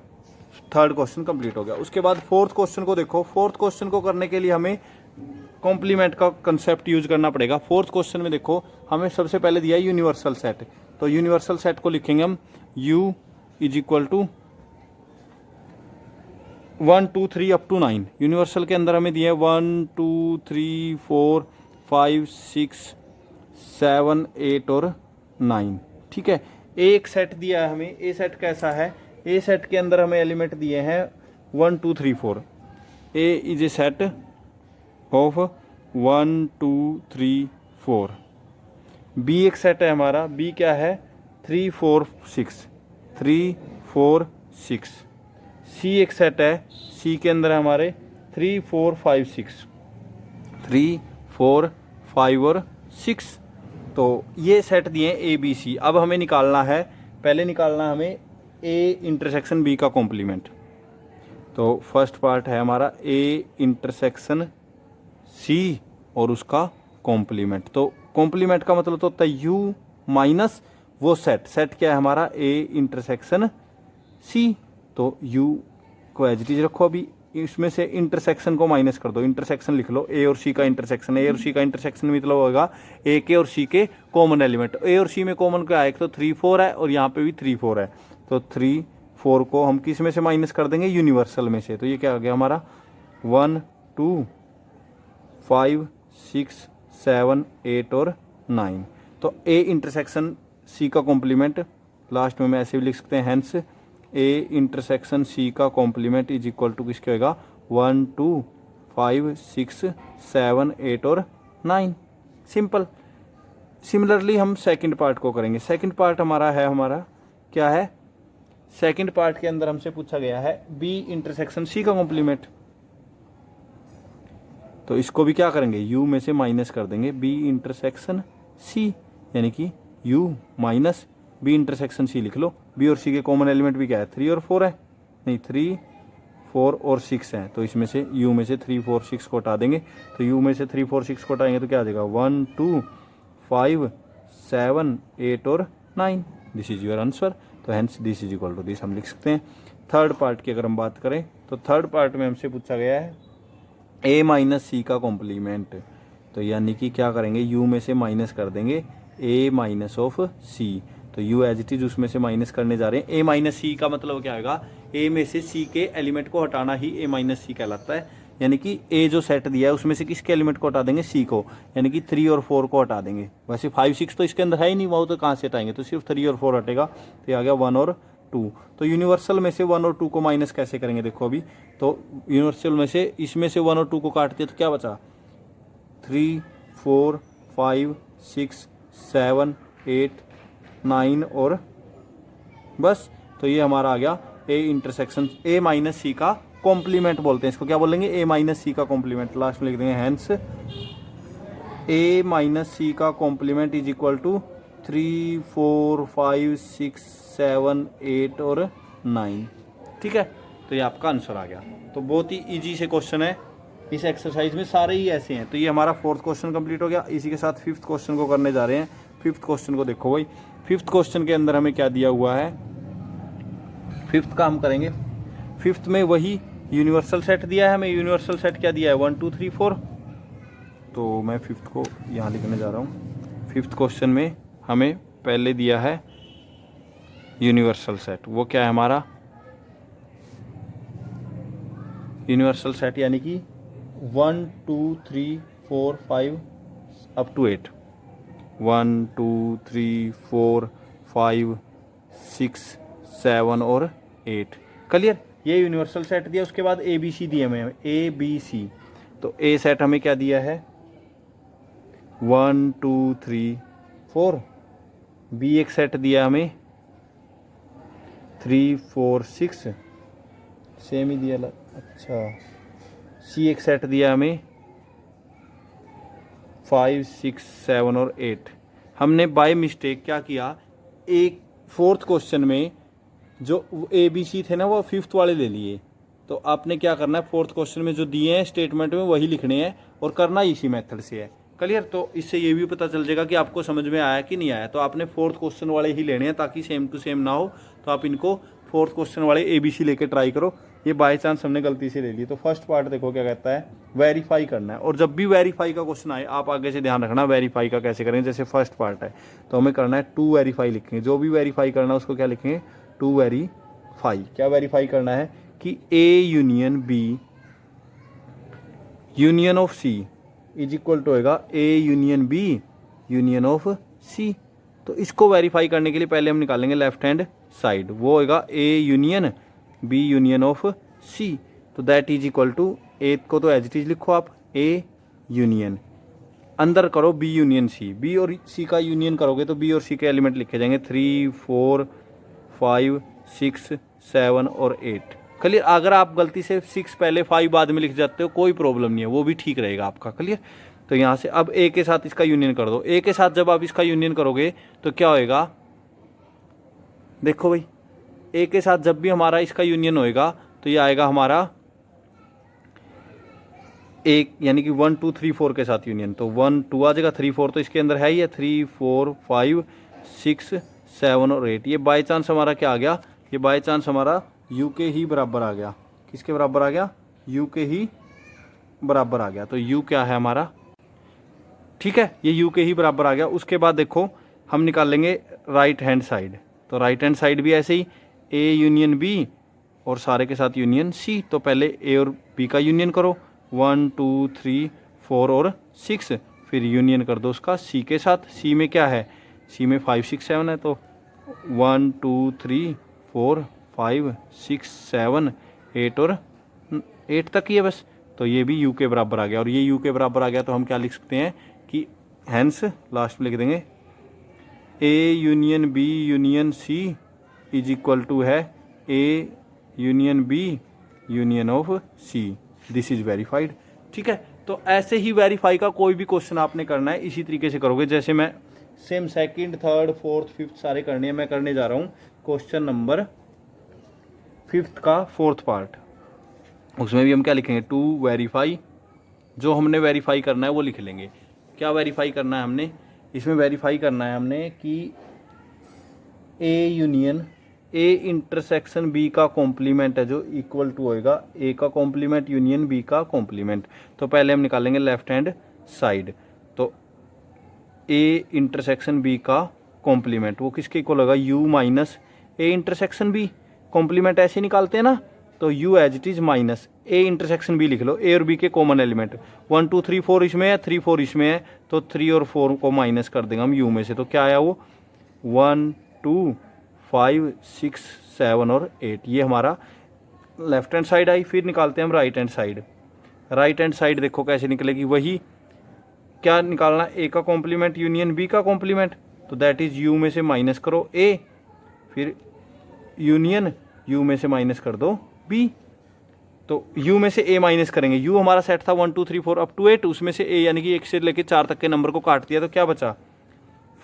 थर्ड क्वेश्चन कंप्लीट हो गया। उसके बाद फोर्थ क्वेश्चन को देखो। फोर्थ क्वेश्चन को करने के लिए हमें कॉम्प्लीमेंट का कंसेप्ट यूज करना पड़ेगा। फोर्थ क्वेश्चन में देखो हमें सबसे पहले दिया है यूनिवर्सल सेट, तो यूनिवर्सल सेट को लिखेंगे हम u is equal to 1 2 3 up to 9। Universal के अंदर हमें दिया है 1 2 3 4 5 6 7 8 और 9। ठीक है, एक सेट दिया है हमें, ए सेट कैसा है, ए सेट के अंदर हमें एलिमेंट दिए हैं 1 2 3 4। A is a set of 1 2 3 4। B एक सेट है हमारा, बी क्या है 3 4 6 3 4 6। सी एक सेट है, सी के अंदर हमारे 3 4 5 6 3 4 5 और 6। तो ये सेट दिए हैं ए बी सी। अब हमें निकालना है, पहले निकालना है हमें ए इंटरसेक्शन बी का कॉम्प्लीमेंट। तो फर्स्ट पार्ट है हमारा ए इंटरसेक्शन सी और उसका कॉम्प्लीमेंट। तो कॉम्प्लीमेंट का मतलब तो होता है यू माइनस वो सेट, सेट क्या है हमारा ए इंटरसेक्शन सी। तो यू को एज इट इज रखो, अभी इसमें से इंटरसेक्शन को माइनस कर दो, इंटरसेक्शन लिख लो, ए और सी का इंटरसेक्शन। ए और सी का इंटरसेक्शन मतलब होगा ए के और सी के कॉमन एलिमेंट। ए और सी में कॉमन क्या है, एक तो 3 4 है और यहाँ पे भी 3 4 है, तो 3 4 को हम किस में से माइनस कर देंगे, यूनिवर्सल में से। तो ये क्या आ गया हमारा 1 2 5 6 7 8 और 9। तो ए इंटरसेक्शन सी का कॉम्प्लीमेंट लास्ट में ऐसे भी लिख सकते हैं, हेंस ए इंटरसेक्शन सी का कॉम्प्लीमेंट इज इक्वल टू किसके होगा 1 2 5 6 7 8 और 9। सिंपल। सिमिलरली हम सेकंड पार्ट को करेंगे। सेकंड पार्ट हमारा है, हमारा क्या है, सेकंड पार्ट के अंदर हमसे पूछा गया है बी इंटरसेक्शन सी का कॉम्प्लीमेंट। तो इसको भी क्या करेंगे, u में से माइनस कर देंगे b इंटरसेक्शन c, यानी कि u minus b intersection c लिख लो। b और c के कॉमन एलिमेंट भी क्या है 3 और 4 है, नहीं 3 4 और 6 है, तो इसमें से u में से 3 4 6 को हटा देंगे। तो u में से 3 4 6 को हटाएंगे तो क्या आ जाएगा 1 2 5 7 8 और 9। This is your answer. तो hence this is equal to this हम लिख सकते हैं। थर्ड पार्ट की अगर हम बात करें तो थर्ड पार्ट में हमसे पूछा गया है a माइनस सी का कॉम्प्लीमेंट। तो यानी कि क्या करेंगे, u में से माइनस कर देंगे a माइनस ऑफ c। तो u एज इट इज उसमें से माइनस करने जा रहे हैं। a माइनस सी का मतलब क्या होगा, a में से c के एलिमेंट को हटाना ही a माइनस सी कहलाता है। यानी कि a जो सेट दिया है उसमें से किसके एलिमेंट को हटा देंगे, c को, यानी कि 3 और 4 को हटा देंगे। वैसे 5 6 तो इसके अंदर है ही नहीं, वो तो कहाँ से हटाएंगे, तो सिर्फ 3 और 4 हटेगा। तो ये आ गया 1 और 2। तो यूनिवर्सल में से 1 और 2 को माइनस कैसे करेंगे, देखो अभी। तो यूनिवर्सल में से इसमें से 1 और 2 को काट दिया तो क्या बचा 3 4 5 6 7 8 9 और बस। तो ये हमारा आ गया ए इंटरसेक्शन ए माइनस सी का कॉम्प्लीमेंट बोलते हैं इसको, क्या बोलेंगे ए माइनस सी का कॉम्प्लीमेंट। लास्ट में लिख देंगे हेंस ए माइनस सी का कॉम्प्लीमेंट इज इक्वल टू 3 4 5 6 7 8 और 9। ठीक है, तो ये आपका आंसर आ गया। तो बहुत ही इजी से क्वेश्चन है, इस एक्सरसाइज में सारे ही ऐसे हैं। तो ये हमारा फोर्थ क्वेश्चन कंप्लीट हो गया। इसी के साथ फिफ्थ क्वेश्चन को करने जा रहे हैं। फिफ्थ क्वेश्चन को देखो भाई, फिफ्थ क्वेश्चन के अंदर हमें क्या दिया हुआ है, फिफ्थ का हम करेंगे। फिफ्थ में वही यूनिवर्सल सेट दिया है हमें। यूनिवर्सल सेट क्या दिया है 1 2 3 4। तो मैं फिफ्थ को यहाँ लिखने जा रहा हूँ। फिफ्थ क्वेश्चन में हमें पहले दिया है यूनिवर्सल सेट, वो क्या है हमारा यूनिवर्सल सेट, यानी कि 1 2 3 4 5 अप टू 8। 1 2 3 4 5 6 7 और 8। क्लियर, ये यूनिवर्सल सेट दिया। उसके बाद ए बी सी दिए हमें, ए बी सी। तो ए सेट हमें क्या दिया है 1 2 3 4। बी एक सेट दिया हमें 3 4 6, सेम ही दिया। अच्छा, सी एक सेट दिया हमें 5 6 7 और 8। हमने बाय मिस्टेक क्या किया, एक फोर्थ क्वेश्चन में जो ए बी सी थे ना वो फिफ्थ वाले ले लिए। तो आपने क्या करना है, फोर्थ क्वेश्चन में जो दिए हैं स्टेटमेंट में वही लिखने हैं और करना इसी मेथड से है। क्लियर? तो इससे ये भी पता चल जाएगा कि आपको समझ में आया कि नहीं आया। तो आपने फोर्थ क्वेश्चन वाले ही लेने हैं ताकि सेम टू सेम ना हो। तो आप इनको फोर्थ क्वेश्चन वाले ए बी सी लेके ट्राई करो। ये बाय चांस हमने गलती से ले ली। तो फर्स्ट पार्ट देखो क्या कहता है, वेरीफाई करना है। और जब भी वेरीफाई का क्वेश्चन आए आप आगे से ध्यान रखना वेरीफाई का कैसे करेंगे। जैसे फर्स्ट पार्ट है तो हमें करना है टू वेरीफाई लिखेंगे। जो भी वेरीफाई करना है उसको क्या लिखेंगे, टू वेरीफाई। क्या वेरीफाई करना है कि A union B union of C is equal to होगा A union B union of C. तो इसको वेरीफाई करने के लिए पहले हम निकालेंगे लेफ्ट हैंड साइड, वो होगा A union B union of C. तो that is equal to A को तो एज इट इज लिखो आप, ए यूनियन अंदर करो बी यूनियन सी। बी और सी का यूनियन करोगे तो बी और सी के एलिमेंट लिखे जाएंगे 3 4 5 6 7 और 8। क्लियर? अगर आप गलती से 6 पहले 5 बाद में लिख जाते हो कोई प्रॉब्लम नहीं है, वो भी ठीक रहेगा आपका। क्लियर? तो यहाँ से अब ए के साथ इसका यूनियन कर दो। ए के साथ जब आप इसका यूनियन करोगे तो क्या होएगा, देखो भाई, ए के साथ जब भी हमारा इसका यूनियन होएगा तो ये आएगा हमारा एक, यानी कि 1 2 3 4 के साथ यूनियन। तो 1 2 आ जाएगा, 3 4 तो इसके अंदर है ही है, 3 4 5 6 7 और 8। ये बाई चांस हमारा क्या आ गया, ये बाई चांस हमारा यू के ही बराबर आ गया। किसके बराबर आ गया, यू के ही बराबर आ गया। तो यू क्या है हमारा, ठीक है, ये यू के ही बराबर आ गया। उसके बाद देखो हम निकालेंगे राइट हैंड साइड। तो राइट हैंड साइड भी ऐसे ही ए यूनियन बी और सारे के साथ यूनियन सी। तो पहले ए और बी का यूनियन करो, 1 2 3 4 और 6, फिर यूनियन कर दो उसका सी के साथ। सी में क्या है, सी में 5 6 7 है। तो 1 2 3 4 5 6 7 8 और 8 तक ही है बस। तो ये भी यू के बराबर आ गया और ये यू के बराबर आ गया। तो हम क्या लिख सकते हैं कि हैंस लास्ट में लिख देंगे A union B union C is equal to है A union B union of C. This is verified. ठीक है? तो ऐसे ही वेरीफाई का कोई भी क्वेश्चन आपने करना है इसी तरीके से करोगे। जैसे मैं same second third fourth fifth सारे करने हैं। मैं करने जा रहा हूँ क्वेश्चन नंबर 5th का फोर्थ पार्ट। उसमें भी हम क्या लिखेंगे, टू वेरीफाई। जो हमने वेरीफाई करना है वो लिख लेंगे। क्या वेरीफाई करना है हमने, इसमें वेरीफाई करना है हमने कि A union A intersection B का कॉम्प्लीमेंट है जो इक्वल टू होएगा ए का कॉम्प्लीमेंट यूनियन बी का कॉम्प्लीमेंट। तो पहले हम निकालेंगे लेफ्ट हैंड साइड। तो ए इंटरसेक्शन बी का कॉम्प्लीमेंट वो किसके इक्वल होगा, U minus A intersection B. कॉम्प्लीमेंट ऐसे निकालते हैं ना, तो U as it is minus A intersection B लिख लो। ए और बी के कॉमन एलिमेंट 1 2 3 4 इसमें है, 3 4 इसमें है, तो 3 और 4 को माइनस कर देंगे हम यू में से। तो क्या आया वो 1 2 5 6 7 और 8। ये हमारा लेफ्ट हैंड साइड आई। फिर निकालते हैं हम right hand side. Right hand side देखो कैसे निकलेगी, वही क्या निकालना, ए का कॉम्प्लीमेंट यूनियन बी का कॉम्प्लीमेंट। तो दैट इज यू में से माइनस करो ए, फिर यूनियन यू में से माइनस कर दो बी। तो u में से a माइनस करेंगे। u हमारा सेट था 1 2 3 4 अप टू 8, उसमें से a यानी कि 1 से लेकर 4 तक के नंबर को काट दिया। तो क्या बचा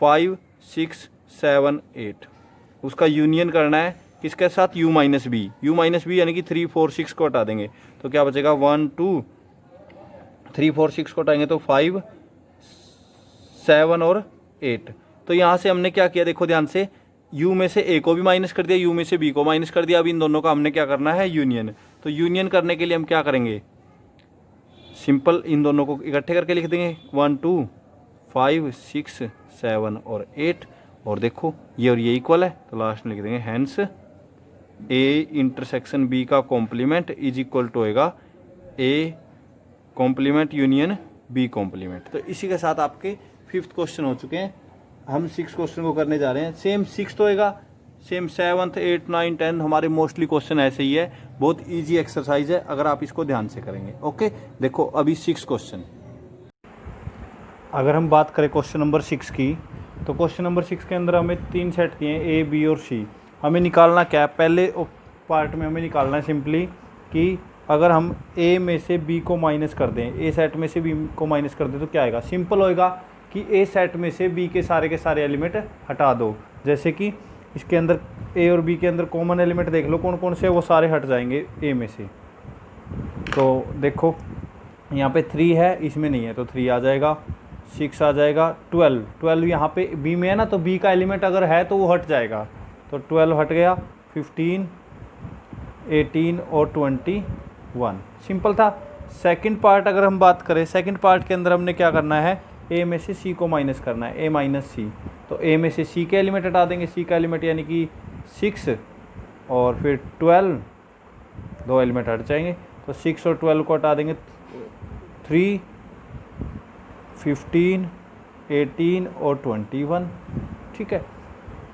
5 6 7 8। उसका यूनियन करना है किसके साथ, u minus B. u minus B यानी कि 3 4 6 को हटा देंगे। तो क्या बचेगा 1 2 3 4 6 को हटाएंगे तो 5 7 और 8। तो यहाँ से हमने क्या किया, देखो ध्यान से, u में से a को भी माइनस कर दिया, u में से b को माइनस कर दिया। अब इन दोनों का हमने क्या करना है, यूनियन। तो यूनियन करने के लिए हम क्या करेंगे, सिंपल इन दोनों को इकट्ठे करके लिख देंगे 1 2 5 6 7 और 8। और देखो ये और ये इक्वल है, तो लास्ट में लिख देंगे हैंस ए इंटरसेक्शन बी का कॉम्प्लीमेंट इज इक्वल टू होएगा A complement union B complement. तो इसी के साथ आपके 5th क्वेश्चन हो चुके हैं। हम 6 क्वेश्चन को करने जा रहे हैं। सेम 6th होएगा, सेम 7th 8 9 10 हमारे मोस्टली क्वेश्चन ऐसे ही है। बहुत इजी एक्सरसाइज है अगर आप इसको ध्यान से करेंगे। ओके, देखो अभी 6 क्वेश्चन। अगर हम बात करें क्वेश्चन नंबर 6 की, तो क्वेश्चन नंबर 6 के अंदर हमें 3 सेट दिए हैं, ए बी और सी। हमें निकालना क्या है, पहले पार्ट में हमें निकालना है सिंपली कि अगर हम ए में से बी को माइनस कर दें, ए सेट में से बी को माइनस कर दें तो क्या आएगा। सिंपल होएगा कि ए सेट में से बी के सारे एलिमेंट हटा दो। जैसे कि इसके अंदर ए और बी के अंदर कॉमन एलिमेंट देख लो कौन कौन से, वो सारे हट जाएंगे ए में से। तो देखो यहाँ पे 3 है, इसमें नहीं है तो 3 आ जाएगा, 6 आ जाएगा, 12 यहाँ पे बी में है ना, तो बी का एलिमेंट अगर है तो वो हट जाएगा, तो 12 हट गया, 15, 18 और 21। सिंपल था। सेकंड पार्ट अगर हम बात करें, सेकंड पार्ट के अंदर हमने क्या करना है, ए में से सी को माइनस करना है, ए माइनस सी। तो ए में से सी के एलिमेंट हटा देंगे, सी का एलिमेंट यानी कि 6 और फिर 12, 2 एलिमेंट हट जाएंगे, तो 6 और 12 को हटा देंगे, 3, 15, 18 और 21। ठीक है।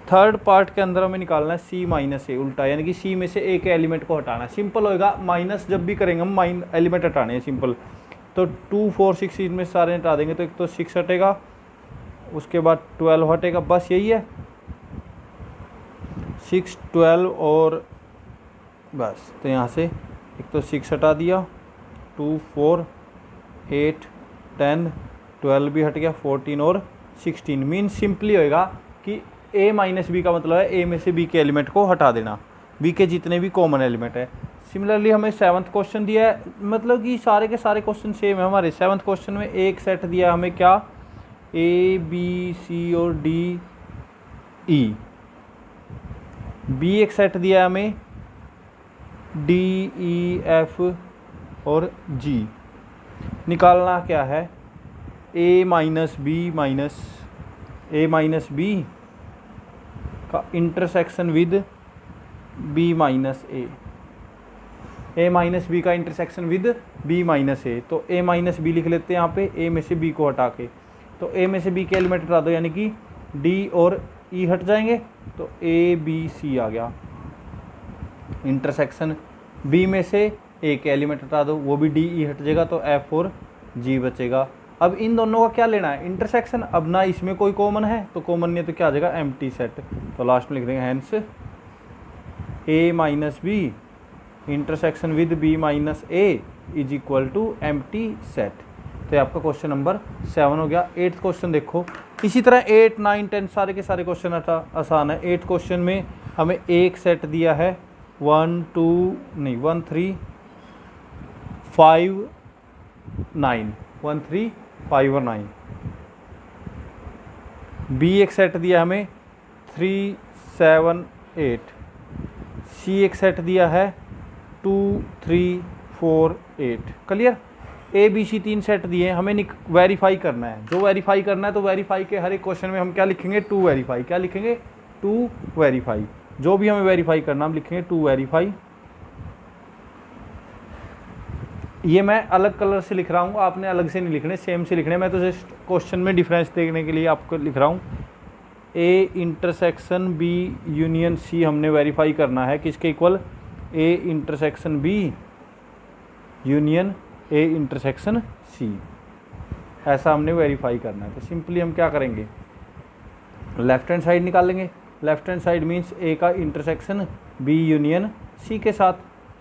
थर्ड पार्ट के अंदर हमें निकालना है सी माइनस ए, उल्टा, यानी कि सी में से ए के एलिमेंट को हटाना है। सिंपल होएगा, माइनस जब भी करेंगे हम एलिमेंट हटाने हैं, सिंपल। तो 2, 4, 6 इनमें सारे हटा देंगे, तो एक तो 6 हटेगा, उसके बाद 12 हटेगा, बस यही है, 6, 12 और बस। तो यहाँ से एक तो 6 हटा दिया, 2, 4, 8, 10, 12 भी हट गया, 14 और 16। मीन सिंपली होएगा कि ए माइनस बी का मतलब है ए में से बी के एलिमेंट को हटा देना, बी के जितने भी कॉमन एलिमेंट है। सिमिलरली हमें 7th क्वेश्चन दिया है, मतलब कि सारे के सारे क्वेश्चन सेम है हमारे। 7th क्वेश्चन में एक सेट दिया है हमें, क्या, ए बी सी और डी ई। बी एक सेट दिया है हमें, डी ई एफ और जी। निकालना क्या है, ए माइनस बी का intersection with B minus A minus B का intersection with B minus A. तो ए माइनस बी लिख लेते हैं यहाँ पे, ए में से बी को हटा के। तो ए में से बी के एलिमेंट हटा दो, यानी कि डी और ई हट जाएंगे, तो ए बी सी आ गया। इंटरसेक्शन बी में से ए के एलिमेंट हटा दो, वो भी डी ई हट जाएगा, तो एफ और जी बचेगा। अब इन दोनों का क्या लेना है, इंटरसेक्शन। अब ना इसमें कोई कॉमन है, तो कॉमन नहीं है तो क्या आ जाएगा, एम्प्टी सेट। तो लास्ट में लिख देंगे hence A minus B intersection with B minus A is equal to empty set. तो ये आपका क्वेश्चन नंबर 7 हो गया। 8th क्वेश्चन देखो, इसी तरह 8, 9, 10 सारे के सारे क्वेश्चन आसान है। 8th क्वेश्चन में हमें एक सेट दिया है 1, 3, 5, 9, 1, 3, 5 और 9। बी एक सेट दिया हमें 3, 7, 8। सी एक सेट दिया है 2, 3, 4, 8। Clear. A B C 3 set दिए हैं, हमें वेरीफाई करना है। जो वेरीफाई करना है, तो वेरीफाई के हर एक क्वेश्चन में हम क्या लिखेंगे, टू वेरीफाई। क्या लिखेंगे, टू वेरीफाई। जो भी हमें वेरीफाई करना हम लिखेंगे टू वेरीफाई। ये मैं अलग कलर से लिख रहा हूँ, आपने अलग से नहीं लिखने, सेम से लिखने। मैं तो जस्ट क्वेश्चन में डिफरेंस देखने के लिए आपको लिख रहा हूँ। A intersection B union C हमने वेरीफाई करना है, किसके इक्वल, A intersection B union A intersection C. ऐसा हमने वेरीफाई करना है। तो सिंपली हम क्या करेंगे, लेफ्ट हैंड साइड निकालेंगे। लेफ्ट हैंड साइड मीन्स ए का इंटरसेक्शन बी यूनियन सी के साथ।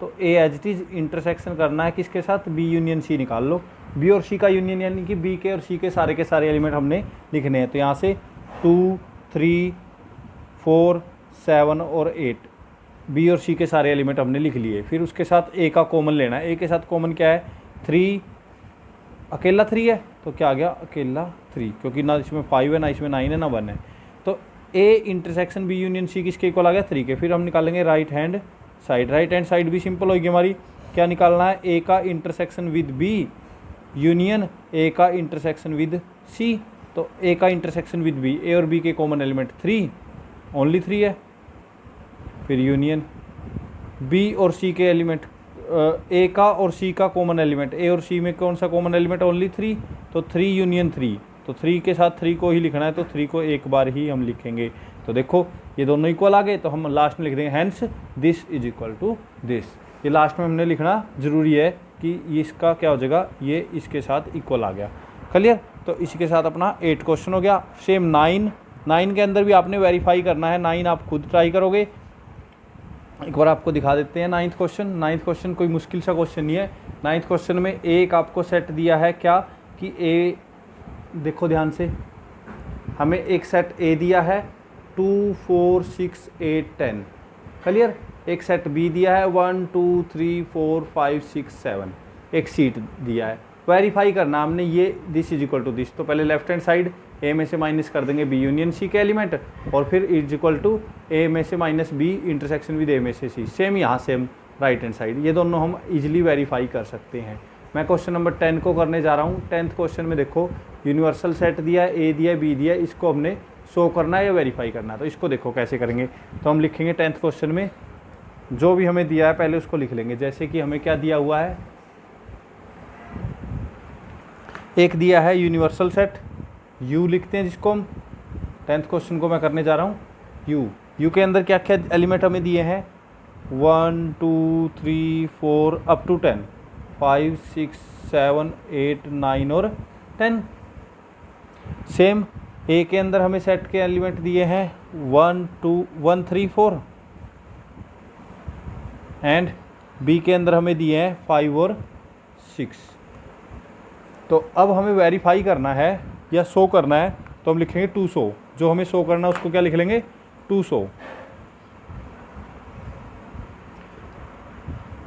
तो ए एज इट इज इंटरसेक्शन करना है किसके साथ, बी यूनियन सी निकाल लो। बी और सी का यूनियन यानी कि बी के और सी के सारे एलिमेंट हमने लिखने हैं। तो यहाँ से 2, 3, 4, 7 और 8 बी और सी के सारे एलिमेंट हमने लिख लिए। फिर उसके साथ ए का कॉमन लेना है। ए के साथ कॉमन क्या है, 3, अकेला 3 है, तो क्या आ गया, अकेला 3, क्योंकि ना इसमें 5 है, ना इसमें 9 है, ना 1 है। तो A intersection B union C किसके इक्वल आ गया, 3 के। फिर हम निकालेंगे right hand side. Right hand side भी सिंपल होगी हमारी। क्या निकालना है, ए का intersection with B union A का इंटरसेक्शन विद सी। तो ए का इंटरसेक्शन विद बी, ए और बी के कॉमन एलिमेंट 3, ओनली 3 है। फिर यूनियन बी और सी के एलिमेंट, ए का और सी का कॉमन एलिमेंट, ए और सी में कौन सा कॉमन एलिमेंट, ओनली 3। तो 3 यूनियन 3, तो 3 के साथ 3 को ही लिखना है, तो 3 को एक बार ही हम लिखेंगे। तो देखो ये दोनों इक्वल आ गए, तो हम लास्ट में लिख देंगे hence this is equal to this. ये लास्ट में हमने लिखना जरूरी है कि इसका क्या हो जाएगा, ये इसके साथ इक्वल आ गया। क्लियर। तो इसी के साथ अपना 8 क्वेश्चन हो गया। सेम 9 के अंदर भी आपने वेरीफाई करना है। 9 आप खुद ट्राई करोगे। एक बार आपको दिखा देते हैं 9th क्वेश्चन। 9th क्वेश्चन कोई मुश्किल सा क्वेश्चन नहीं है। 9th क्वेश्चन में एक आपको सेट दिया है, क्या कि ए, देखो ध्यान से, हमें एक सेट ए दिया है 2 4 6 8 10 क्लियर। एक सेट बी दिया है 1 2 3 4 5 6 7, एक सीट दिया है। वेरीफाई करना हमने ये this is equal to this, तो पहले लेफ्ट हैंड साइड ए में से माइनस कर देंगे बी यूनियन सी के एलिमेंट, और फिर इज इक्वल टू ए में से माइनस बी इंटरसेक्शन विद ए में से सी। सेम यहाँ सेम राइट हैंड साइड, ये दोनों हम इजीली वेरीफाई कर सकते हैं। मैं क्वेश्चन नंबर 10 को करने जा रहा हूँ। 10th क्वेश्चन में देखो यूनिवर्सल सेट दिया है, ए दिया है, बी दिया है, इसको हमने शो करना है या वेरीफाई करना है। तो इसको देखो कैसे करेंगे। तो हम लिखेंगे 10th क्वेश्चन में जो भी हमें दिया है पहले उसको लिख लेंगे। जैसे कि हमें क्या दिया हुआ है, एक दिया है यूनिवर्सल सेट U लिखते हैं, जिसको हम 10th क्वेश्चन को मैं करने जा रहा हूँ। U के अंदर क्या क्या एलिमेंट हमें दिए हैं 1 2 3 4 अप टू 10, 5 6 7 8 9 और 10। सेम ए के अंदर हमें सेट के एलिमेंट दिए हैं 1 2 1 3 4, एंड बी के अंदर हमें दिए हैं 5 और 6। तो अब हमें वेरीफाई करना है या शो करना है, तो हम लिखेंगे 200। जो हमें शो करना है उसको क्या लिख लेंगे 200।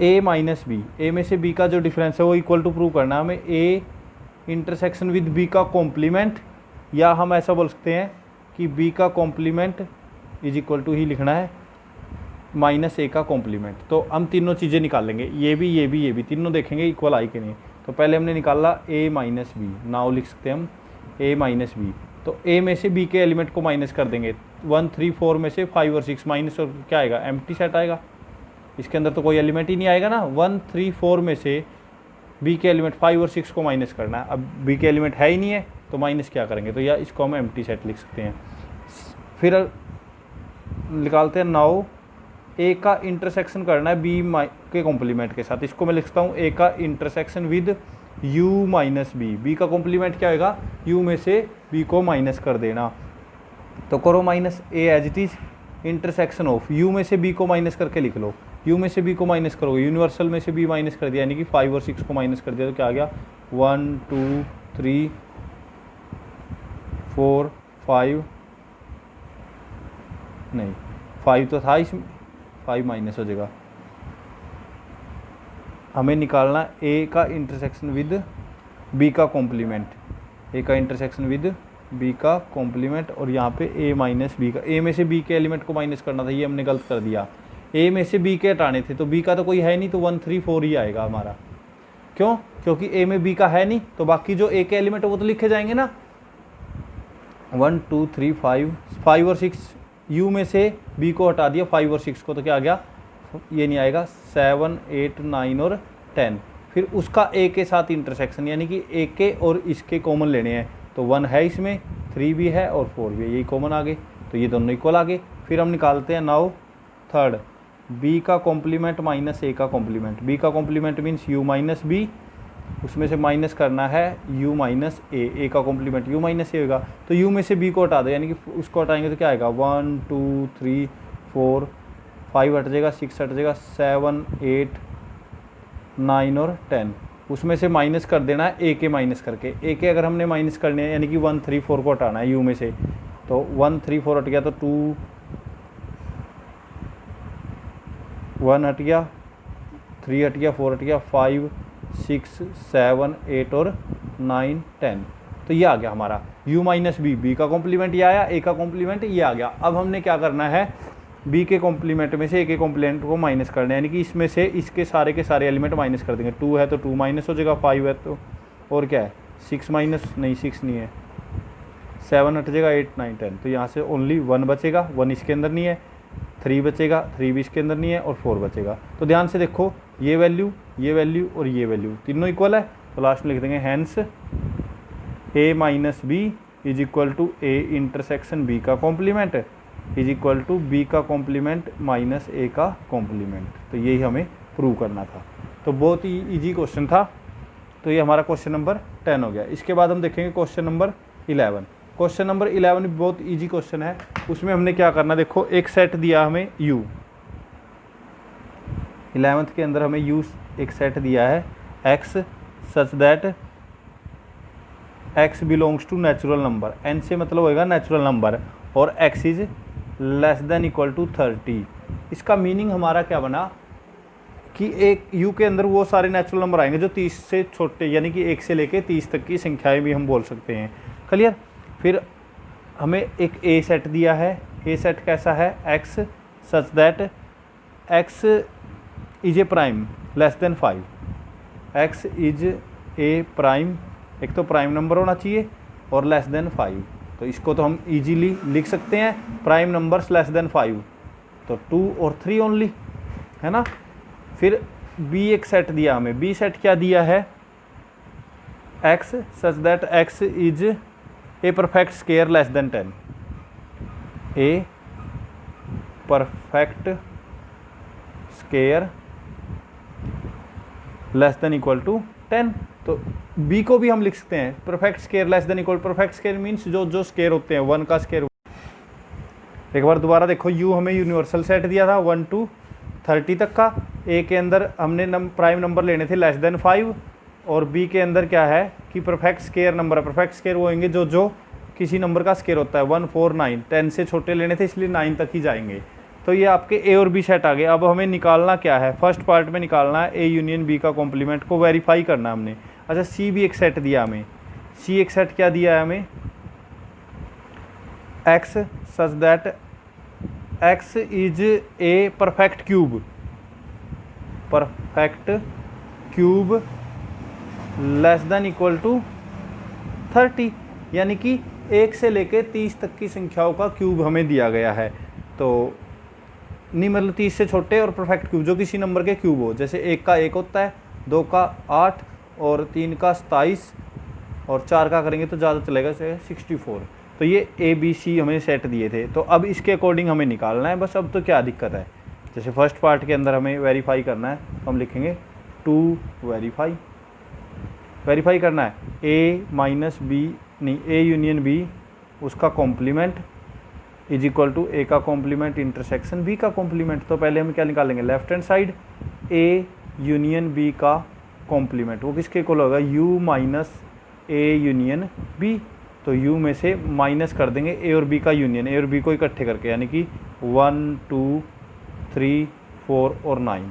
ए माइनस बी, ए में से बी का जो डिफरेंस है वो इक्वल टू प्रूव करना है हमें ए इंटरसेक्शन विद बी का कॉम्प्लीमेंट, या हम ऐसा बोल सकते हैं कि बी का कॉम्प्लीमेंट इज इक्वल टू ही लिखना है माइनस ए का कॉम्प्लीमेंट। तो हम तीनों चीज़ें निकाल लेंगे, ये भी तीनों देखेंगे इक्वल आई कि नहीं। तो पहले हमने निकाला ए माइनस बी, नाउ लिख सकते हैं हम ए माइनस बी। तो ए में से बी के एलिमेंट को माइनस कर देंगे, 1 3 4 में से 5 और 6 माइनस, और क्या आएगा एम्प्टी सेट आएगा। इसके अंदर तो कोई एलिमेंट ही नहीं आएगा ना। 1 3 4 में से बी के एलिमेंट 5 और 6 को माइनस करना है। अब बी के एलिमेंट है ही नहीं है तो माइनस क्या करेंगे, तो या इसको हम एम्प्टी सेट लिख सकते हैं। फिर निकालते हैं नाउ ए का इंटरसेक्शन करना है बी के कॉम्प्लीमेंट के साथ। इसको मैं लिखता हूँ ए का intersection with u minus B. B का कॉम्प्लीमेंट क्या होगा, u में से b को माइनस कर देना। तो करो minus A as it is intersection of u में से b को माइनस करके लिख लो। u में से b को माइनस करोगे, यूनिवर्सल में से b माइनस कर दिया, यानी कि 5 और 6 को माइनस कर दिया, तो क्या आ गया 1 2 3 4 5, नहीं 5 तो था इसमें, 5 माइनस हो जाएगा। हमें निकालना ए का इंटरसेक्शन विद बी का कॉम्प्लीमेंट, ए का इंटरसेक्शन विद बी का कॉम्प्लीमेंट, और यहाँ पे ए माइनस बी का, ए में से बी के एलिमेंट को माइनस करना था, ये हमने गलत कर दिया। ए में से बी के हटाने थे, तो बी का तो कोई है नहीं, तो 1 3 4 ही आएगा हमारा। क्यों, क्योंकि ए में बी का है नहीं, तो बाकी जो ए के एलिमेंट है वो तो लिखे जाएंगे ना। 1 2 3 5 और 6, u में से b को हटा दिया 5 और 6 को, तो क्या आ गया, ये नहीं आएगा 7 8 9 और 10। फिर उसका a के साथ इंटरसेक्शन, यानी कि a के और इसके कॉमन लेने हैं। तो 1 है इसमें, 3 भी है और 4 भी है, यही कॉमन आ गए, तो ये दोनों इक्वल आ गए। फिर हम निकालते हैं नाउ थर्ड, b का कॉम्प्लीमेंट माइनस a का कॉम्प्लीमेंट। b का complement means u minus b, उसमें से माइनस करना है u माइनस a का कॉम्प्लीमेंट u माइनस a होगा। तो u में से b को हटा दो, यानी कि उसको हटाएंगे तो क्या आएगा 1 2 3 4 5 हट जाएगा, 6 हट जाएगा, 7 8 9 और 10। उसमें से माइनस कर देना है a के माइनस करके। a के अगर हमने माइनस करने हैं, यानी कि 1 3 4 को हटाना है u में से, तो 1 3 4 हट गया, तो 2 1 हट गया, 3 हट गया, 4 हट गया, 5 6 7 8 और 9 10। तो ये आ गया हमारा u माइनस बी, बी का कॉम्प्लीमेंट ये आया, a का कॉम्प्लीमेंट ये आ गया। अब हमने क्या करना है, b के कॉम्प्लीमेंट में से a के कॉम्प्लीमेंट को माइनस करना है, यानी कि इसमें से इसके सारे के सारे एलिमेंट माइनस कर देंगे। 2 है तो 2 माइनस हो जाएगा, 5 है तो, और क्या है 6 माइनस, नहीं 6 नहीं है, 7 हट जाएगा, 8 9 10। तो यहाँ से ओनली 1 बचेगा, 1 इसके अंदर नहीं है, 3 बचेगा, 3 भी इसके अंदर नहीं है, और 4 बचेगा। तो ध्यान से देखो, ये वैल्यू और ये वैल्यू तीनों इक्वल है, तो लास्ट में लिख देंगे hence a minus B is equal to A intersection b का complement is equal to b का कॉम्प्लीमेंट माइनस a का कॉम्प्लीमेंट। तो यही हमें प्रूव करना था। तो बहुत ही ईजी क्वेश्चन था। तो ये हमारा क्वेश्चन नंबर 10 हो गया। इसके बाद हम देखेंगे क्वेश्चन नंबर 11। क्वेश्चन नंबर 11 भी बहुत ईजी क्वेश्चन है। उसमें हमने क्या करना, देखो एक सेट दिया हमें u, 11th के अंदर हमें u एक सेट दिया है x such that x belongs to natural number, n से मतलब होएगा नेचुरल नंबर, और x is less than equal to 30। इसका मीनिंग हमारा क्या बना कि एक यू के अंदर वो सारे नेचुरल नंबर आएंगे जो 30 से छोटे, यानी कि 1 से लेके 30 तक की संख्याएं भी हम बोल सकते हैं। क्लियर। फिर हमें एक ए सेट दिया है। ए सेट कैसा है? X such that x is A prime less than 5। X is A prime, एक तो प्राइम नंबर होना चाहिए और लेस देन 5। तो इसको तो हम इजीली लिख सकते हैं, प्राइम नंबर्स लेस देन 5, तो 2 और 3 ओनली, है ना। फिर बी एक सेट दिया हमें। बी सेट क्या दिया है? X such that x is a perfect square less than 10। A perfect square less than equal to 10। तो बी को भी हम लिख सकते हैं perfect square less than equal. Perfect square means जो स्क्वायर होते हैं, 1 का स्क्वायर। एक बार दोबारा देखो, यू हमें यूनिवर्सल सेट दिया था 1 to 30 तक का। ए के अंदर हमने प्राइम नंबर लेने थे लेस देन 5, और बी के अंदर क्या है कि परफेक्ट स्क्वायर नंबर है। परफेक्ट स्क्वायर वो होंगे जो किसी नंबर का स्क्वायर होता है। 1, 4, 9, 10 से छोटे लेने थे, इसलिए 9 तक ही जाएंगे। तो ये आपके ए और बी सेट आ गए। अब हमें निकालना क्या है? फर्स्ट पार्ट में निकालना है ए यूनियन बी का कॉम्प्लीमेंट को वेरीफाई करना है हमने। अच्छा, सी भी एक सेट दिया हमें। सी एक सेट क्या दिया है हमें? X such that x is a perfect cube. Perfect cube less than equal to 30, यानी कि 1 से लेके 30 तक की संख्याओं का क्यूब हमें दिया गया है। तो नहीं, मतलब 30 से छोटे और परफेक्ट क्यूब जो किसी नंबर के क्यूब हो। जैसे 1 का 1 होता है, 2 का 8 और 3 का 27 और 4 का करेंगे तो ज़्यादा चलेगा, 64। तो ये ए बी सी हमें सेट दिए थे। तो अब इसके अकॉर्डिंग हमें निकालना है बस। अब तो क्या दिक्कत है? जैसे फर्स्ट पार्ट के अंदर हमें वेरीफाई करना है, तो हम लिखेंगे टू वेरीफाई। वेरीफाई करना है ए माइनस बी, नहीं, ए यूनियन बी उसका complement is equal to A का कॉम्प्लीमेंट इंटरसेक्शन बी का कॉम्प्लीमेंट। तो पहले हम क्या निकालेंगे? Left hand side A union B का कॉम्प्लीमेंट, वो किसके इक्वल होगा? U minus A union B. तो u में से माइनस कर देंगे ए और बी का यूनियन, ए और बी को इकट्ठे करके, यानी कि 1, 2, 3, 4 और 9।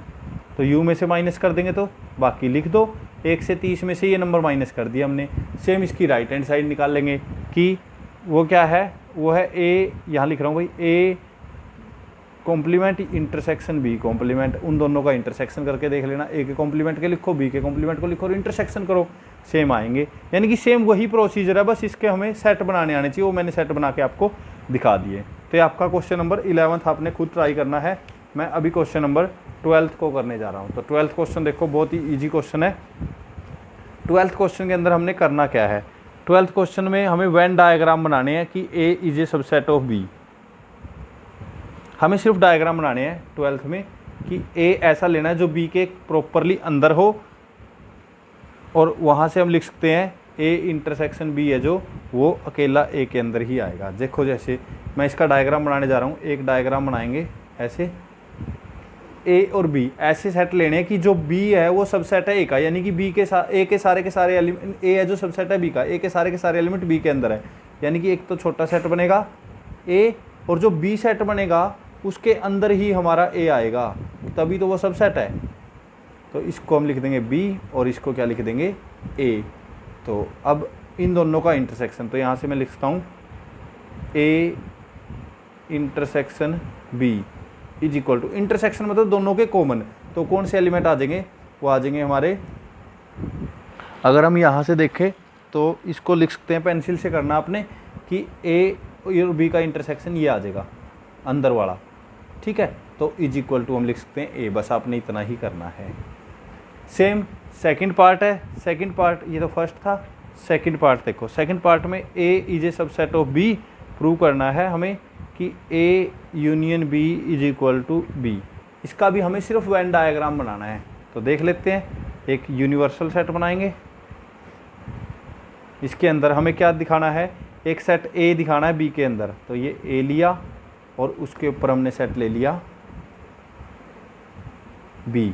तो u में से माइनस कर देंगे तो बाकी लिख दो। 1 से 30 में से ये नंबर माइनस कर दिया हमने। सेम इसकी राइट हैंड साइड निकाल लेंगे कि वो क्या है? वो है ए, यहाँ लिख रहा हूँ भाई, A complement intersection B complement. उन दोनों का इंटरसेक्शन करके देख लेना। ए के कॉम्प्लीमेंट के लिखो, बी के कॉम्प्लीमेंट को लिखो और इंटरसेक्शन करो, सेम आएंगे। यानी कि सेम वही प्रोसीजर है, बस इसके हमें सेट बनाने आने चाहिए। वो मैंने सेट बना के आपको दिखा दिए। तो ये आपका क्वेश्चन नंबर 11 आपने खुद ट्राई करना है। मैं अभी क्वेश्चन नंबर 12 को करने जा रहा हूँ। तो 12th क्वेश्चन देखो, बहुत ही ईजी क्वेश्चन है। 12th क्वेश्चन के अंदर हमने करना क्या है? 12th क्वेश्चन में हमें वेन डायग्राम बनाने हैं कि A is a subset of B. हमें सिर्फ डायग्राम बनाने हैं 12th में कि ए ऐसा लेना है जो बी के प्रॉपरली अंदर हो, और वहाँ से हम लिख सकते हैं ए इंटरसेक्शन बी है जो, वो अकेला ए के अंदर ही आएगा। देखो, जैसे मैं इसका डायग्राम बनाने जा रहा हूँ। एक डायग्राम बनाएंगे ऐसे, ए और बी ऐसे सेट लेने हैं कि जो बी है वो सबसेट है ए का, यानी कि बी के ए के सारे एलिमेंट, ए है जो सबसेट है बी का, ए के सारे एलिमेंट बी के अंदर है। यानी कि एक तो छोटा सेट बनेगा ए, और जो बी सेट बनेगा उसके अंदर ही हमारा ए आएगा, तभी तो वो सबसेट है। तो इसको हम लिख देंगे बी और इसको क्या लिख देंगे? ए। तो अब इन दोनों का इंटरसेक्शन, तो यहाँ से मैं लिखता हूँ A intersection B is equal to, intersection मतलब दोनों के कॉमन। तो कौन से एलिमेंट आ जाएंगे? वो आ जाएंगे हमारे, अगर हम यहाँ से देखें तो इसको लिख सकते हैं, पेंसिल से करना आपने, कि ए और बी का इंटरसेक्शन ये आ जाएगा अंदर वाला, ठीक है। तो इज इक्वल टू हम लिख सकते हैं ए, बस आपने इतना ही करना है। सेम सेकंड पार्ट है। सेकंड पार्ट, ये तो फर्स्ट था, सेकंड पार्ट देखो। सेकंड पार्ट में A is a subset of B prove करना है हमें कि A union B is equal to B. इसका भी हमें सिर्फ वेन डायग्राम बनाना है। तो देख लेते हैं, एक यूनिवर्सल सेट बनाएंगे। इसके अंदर हमें क्या दिखाना है? एक सेट ए दिखाना है बी के अंदर। तो ये ए लिया और उसके ऊपर हमने सेट ले लिया B.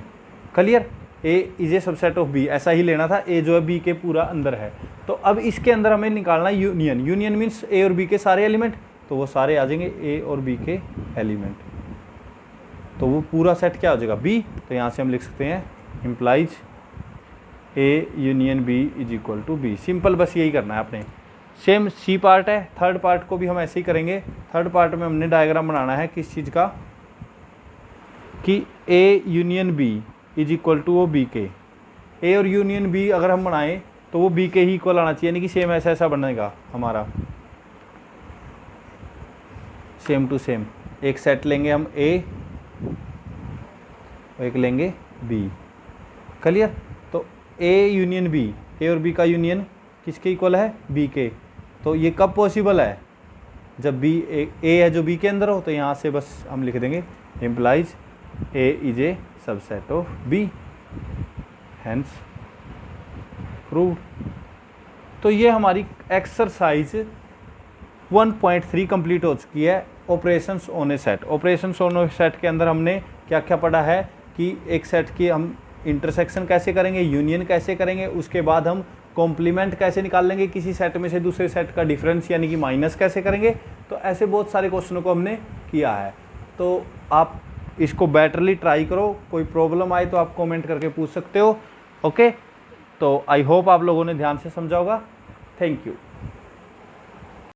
Clear? A is a subset of B, ऐसा ही लेना था। ए जो है बी के पूरा अंदर है। तो अब इसके अंदर हमें निकालना है यूनियन। यूनियन मीन्स ए और बी के सारे एलिमेंट। तो वो सारे आ जाएंगे ए और बी के एलिमेंट, तो वो पूरा सेट क्या हो जाएगा बी। तो यहाँ से हम लिख सकते हैं implies A union B is equal to B. Simple, बस यही करना है आपने। सेम सी पार्ट है, थर्ड पार्ट को भी हम ऐसे ही करेंगे। थर्ड पार्ट में हमने डायग्राम बनाना है किस चीज़ का, कि A union B is equal to वो बी के। ए और यूनियन बी अगर हम बनाएं तो वो बी के ही इक्वल आना चाहिए, यानी कि सेम ऐसा ऐसा बनेगा हमारा, सेम टू सेम। एक सेट लेंगे हम ए और एक लेंगे बी, क्लियर। तो ए यूनियन बी, ए और बी का यूनियन किसके इक्वल है, बी के। तो ये कब पॉसिबल है, जब बी ए है जो बी के अंदर हो। तो यहाँ से बस हम लिख देंगे implies A is a subset of B, hence proved. तो ये हमारी एक्सरसाइज 1.3 कंप्लीट हो चुकी है, operations on a set. Operations on a set के अंदर हमने क्या क्या पढ़ा है कि एक सेट की हम इंटरसेक्शन कैसे करेंगे, यूनियन कैसे करेंगे, उसके बाद हम कॉम्प्लीमेंट कैसे निकाल लेंगे किसी सेट में से दूसरे सेट का डिफरेंस यानी कि माइनस कैसे करेंगे। तो ऐसे बहुत सारे क्वेश्चनों को हमने किया है। तो आप इसको बेटरली ट्राई करो, कोई प्रॉब्लम आए तो आप कमेंट करके पूछ सकते हो। ओके, तो आई होप आप लोगों ने ध्यान से समझा होगा। Thank you.